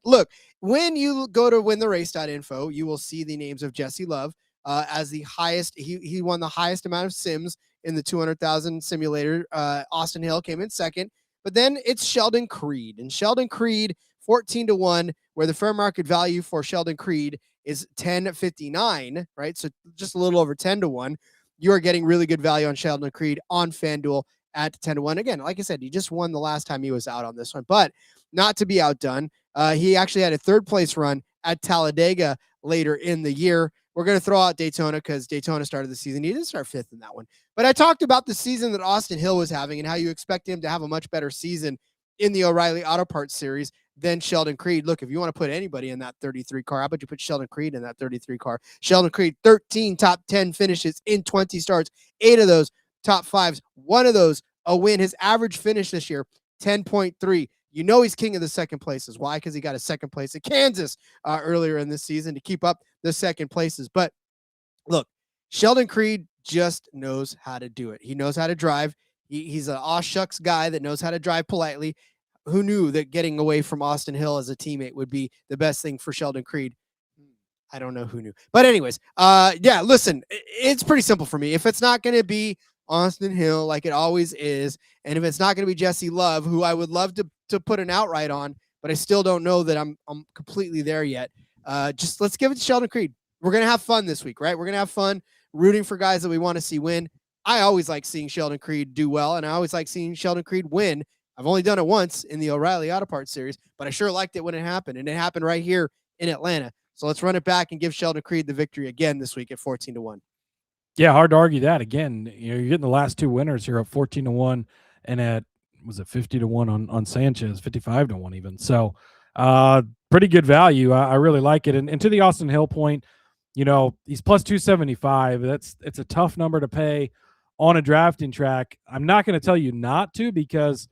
Look, when you go to wintherace.info, you will see the names of Jesse Love as the highest. He won the highest amount of sims in the 200,000 simulator. Austin Hill came in second, but then it's Sheldon Creed, and Sheldon Creed 14-1, where the fair market value for Sheldon Creed is 10.59, right? So just a little over 10-1. You are getting really good value on Sheldon Creed on FanDuel at 10-1. Again, like I said, he just won the last time he was out on this one, but not to be outdone. He actually had a 3rd place run at Talladega later in the year. We're going to throw out Daytona because Daytona started the season. He didn't start 5th in that one. But I talked about the season that Austin Hill was having and how you expect him to have a much better season in the O'Reilly Auto Parts Series than Sheldon Creed. Look, if you want to put anybody in that 33 car, how about you put Sheldon Creed in that 33 car? Sheldon Creed, 13 top 10 finishes in 20 starts, 8 of those top 5s, 1 of those a win. His average finish this year, 10.3. You know he's king of the second places. Why? Because he got a second place at Kansas earlier in this season to keep up the second places. But look, Sheldon Creed just knows how to do it. He knows how to drive. He's an aw shucks guy that knows how to drive politely. Who knew that getting away from Austin Hill as a teammate would be the best thing for Sheldon Creed? I don't know who knew. But anyways, yeah, listen, it's pretty simple for me. If it's not going to be Austin Hill like it always is, and if it's not going to be Jesse Love, who I would love to put an outright on, but I still don't know that I'm completely there yet. Just let's give it to Sheldon Creed. We're going to have fun this week, right? We're going to have fun rooting for guys that we want to see win. I always like seeing Sheldon Creed do well, and I always like seeing Sheldon Creed win. I've only done it once in the O'Reilly Auto Parts Series, but I sure liked it when it happened, and it happened right here in Atlanta. So let's run it back and give Sheldon Creed the victory again this week at 14-1. Yeah, hard to argue that. Again, you're getting the last 2 winners here at 14-1 and at, was it 50-1 on Sanchez, 55-1 even. So pretty good value. I really like it. And to the Austin Hill point, he's plus 275. It's a tough number to pay on a drafting track. I'm not going to tell you not to because,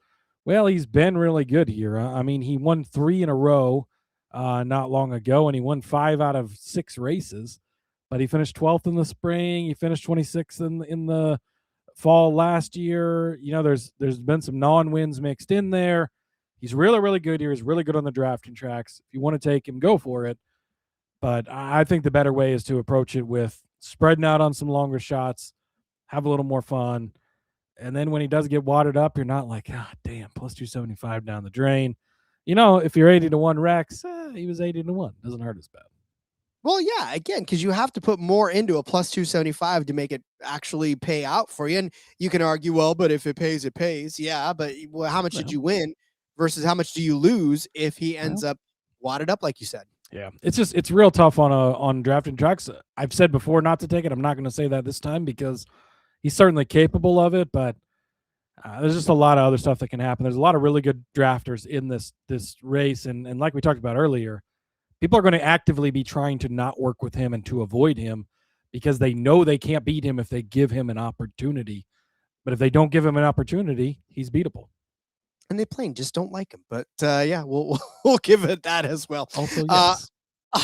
well, he's been really good here. I mean, he won 3 in a row not long ago, and he won 5 out of 6 races. But he finished 12th in the spring. He finished 26th in the fall last year. There's been some non-wins mixed in there. He's really, really good here. He's really good on the drafting tracks. If you want to take him, go for it. But I think the better way is to approach it with spreading out on some longer shots, have a little more fun. And then when he does get wadded up, you're not like, damn, plus 275 down the drain. If you're 80-1 Rex, he was 80-1. Doesn't hurt as bad. Well, yeah, again, because you have to put more into a plus 275 to make it actually pay out for you. And you can argue, well, but if it pays, it pays. Yeah, but how much did you win versus how much do you lose if he ends up wadded up, like you said? Yeah, it's real tough on drafting tracks. I've said before not to take it. I'm not going to say that this time because he's certainly capable of it, but there's just a lot of other stuff that can happen. There's a lot of really good drafters in this race, and like we talked about earlier, people are going to actively be trying to not work with him and to avoid him because they know they can't beat him if they give him an opportunity. But if they don't give him an opportunity, he's beatable. And they plain just don't like him. But yeah, we'll give it that as well. Also, yes.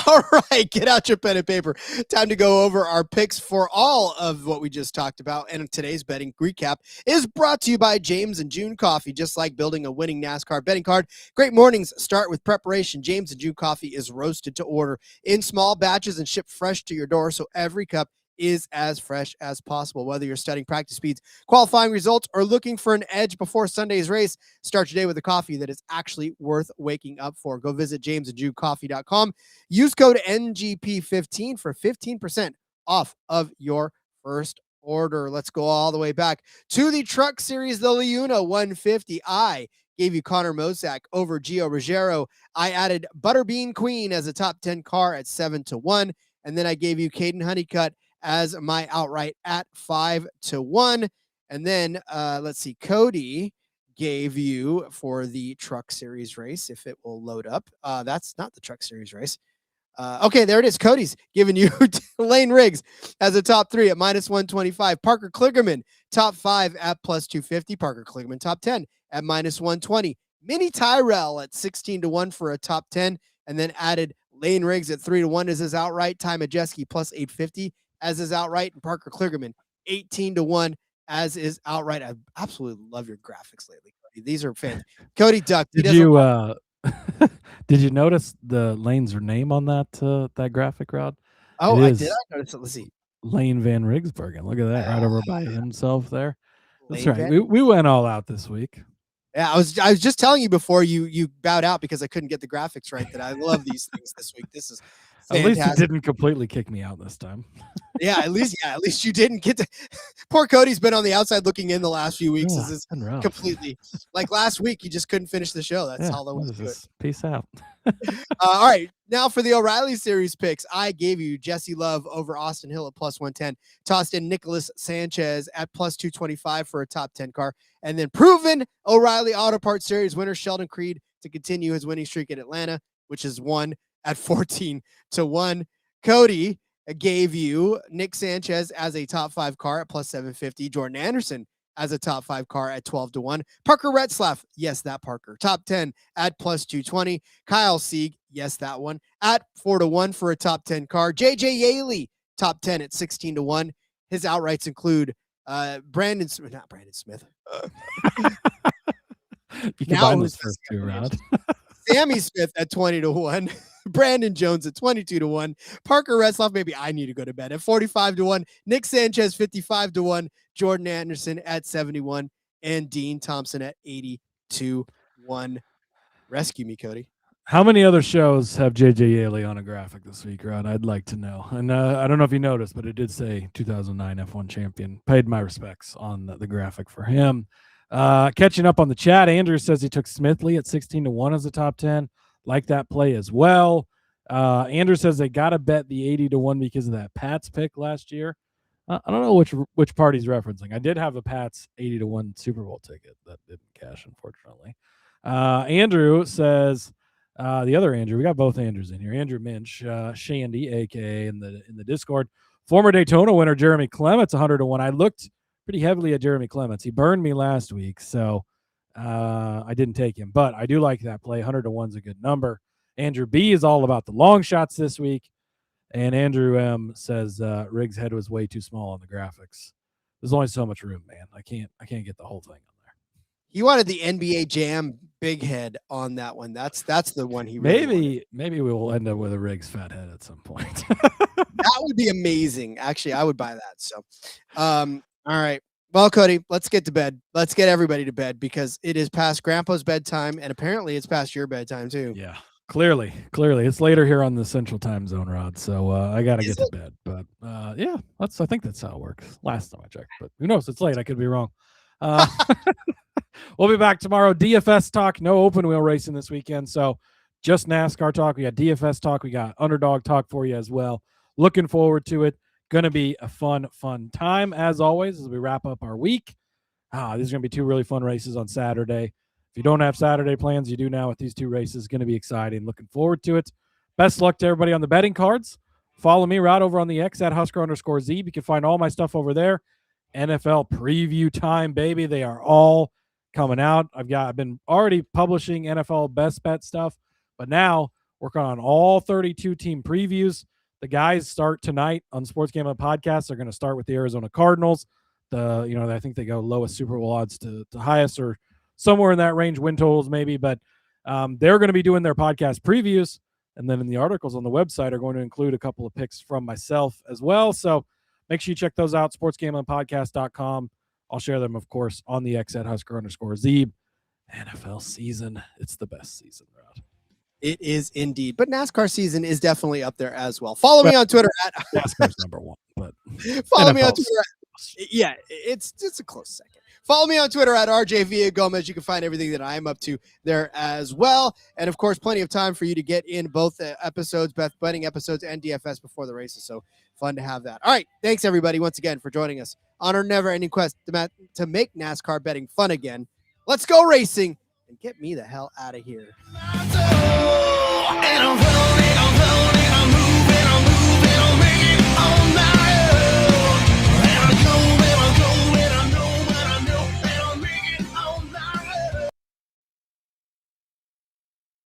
All right, get out your pen and paper. Time to go over our picks for all of what we just talked about. And today's betting recap is brought to you by James and June Coffee. Just like building a winning NASCAR betting card, great mornings start with preparation. James and June Coffee is roasted to order in small batches and shipped fresh to your door, so every cup is as fresh as possible. Whether you're studying practice speeds, qualifying results, or looking for an edge before Sunday's race, start your day with a coffee that is actually worth waking up for. Go visit jamesandjewcoffee.com. Use code NGP15 for 15% off of your first order. Let's go all the way back to the Truck Series, the LiUNA 150. I gave you Connor Mosack over Gio Ruggiero. I added Brenden Queen as a top 10 car at 7-1. And then I gave you Kayden Honeycutt as my outright at 5-1. And then let's see, Cody gave you for the Truck Series race, if it will load up. That's not the Truck Series race. Okay, there it is. Cody's giving you Layne Riggs as a top 3 at -125. Parker Kligerman, top 5 at +250. Parker Kligerman, top 10 at -120. Mini Tyrell at 16-1 for a top 10, and then added Layne Riggs at 3-1 as his outright. Ty Majeski +850 as his outright, and Parker Kligerman 18-1 as his outright. I absolutely love your graphics lately, Cody. These are fantastic. Cody Duck. Did you did you notice the Layne's name on that graphic, Rod? Oh, I did. I noticed it. Let's see. Layne Van Rigsbergen. Look at that, right over by himself there. That's Layne right. We went all out this week. Yeah, I was just telling you before you bowed out because I couldn't get the graphics right that I love these things this week. This is fantastic. At least you didn't completely kick me out this time. At least you didn't get to. Poor Cody's been on the outside looking in the last few weeks. This is completely like last week. You just couldn't finish the show. That's all there was to it. Peace out. All right, now for the O'Reilly Series picks, I gave you Jesse Love over Austin Hill at +110. Tossed in Nicholas Sanchez at +225 for a top 10 car, and then proven O'Reilly Auto Parts Series winner Sheldon Creed to continue his winning streak at Atlanta, which is 1 at 14-1. Cody gave you Nick Sanchez as a top 5 car at +750. Jordan Anderson as a top 5 car at 12-1. Parker Retzlaff, yes, that Parker, top 10 at +220. Kyle Sieg, yes, that one, at 4-1 for a top 10 car. JJ Yaley, top 10 at 16-1. His outrights include not Brandon Smith. You can buy those first two, Rod. Sammy Smith at 20-1. Brandon Jones at 22-1. Parker Retzlaff, maybe I need to go to bed, at 45-1. Nick Sanchez 55-1. Jordan Anderson at 71, and Dean Thompson at 82-1. Rescue me, Cody. How many other shows have JJ Yaley on a graphic this week, Rod? I'd like to know. And I don't know if you noticed, but it did say 2009 F1 champion. Paid my respects on the graphic for him. Catching up on the chat, Andrew says he took Smithley at 16-1 as a top 10. Like that play as well. Andrew says they got to bet the 80-1 because of that Pats pick last year. I don't know which part he's referencing. I did have a Pats 80-1 Super Bowl ticket that didn't cash, unfortunately. Andrew says, the other Andrew, we got both Andrews in here. Andrew Minch, Shandy, aka in the Discord. Former Daytona winner Jeremy Clements, 100-1. I looked pretty heavily at Jeremy Clements. He burned me last week, so I didn't take him. But I do like that play. 100-1 is a good number. Andrew B is all about the long shots this week. And Andrew M says Riggs' head was way too small on the graphics. There's only so much room, man. I can't get the whole thing on there. He wanted the NBA Jam big head on that one. That's the one he really maybe we will end up with a Riggs fat head at some point. That would be amazing. Actually, I would buy that. So, all right. Well, Cody, let's get to bed. Let's get everybody to bed because it is past Grandpa's bedtime, and apparently it's past your bedtime too. Yeah. Clearly, it's later here on the Central Time Zone, Rod. So I got to get to bed. But yeah, I think that's how it works. Last time I checked, but who knows? It's late. I could be wrong. We'll be back tomorrow. DFS talk, no open wheel racing this weekend. So just NASCAR talk. We got DFS talk. We got underdog talk for you as well. Looking forward to it. Going to be a fun time as always as we wrap up our week. These are going to be 2 really fun races on Saturday. If you don't have Saturday plans, you do now with these 2 races. Going to be exciting. Looking forward to it. Best luck to everybody on the betting cards. Follow me, Rod, over on the X at Husker_Zeeb. You can find all my stuff over there. NFL preview time, baby. They are all coming out. I've been already publishing NFL best bet stuff, but now working on all 32 team previews. The guys start tonight on Sports Gambling Podcast. They're going to start with the Arizona Cardinals. I think they go lowest Super Bowl odds to highest, or somewhere in that range, win totals maybe. But they're going to be doing their podcast previews. And then in the articles on the website are going to include a couple of picks from myself as well. So make sure you check those out, sportsgamblingpodcast.com. I'll share them, of course, on the X at Husker_Zeeb. NFL season, it's the best season, Rod. It is indeed. But NASCAR season is definitely up there as well. Follow me on Twitter at NASCAR's number one, but follow me on Twitter. Yeah, it's a close second. Follow me on Twitter at RJ Villagomez. You can find everything that I'm up to there as well. And of course, plenty of time for you to get in both episodes, betting episodes and DFS before the races. So fun to have that. All right. Thanks everybody once again for joining us on our never ending quest to make NASCAR betting fun again. Let's go racing and get me the hell out of here.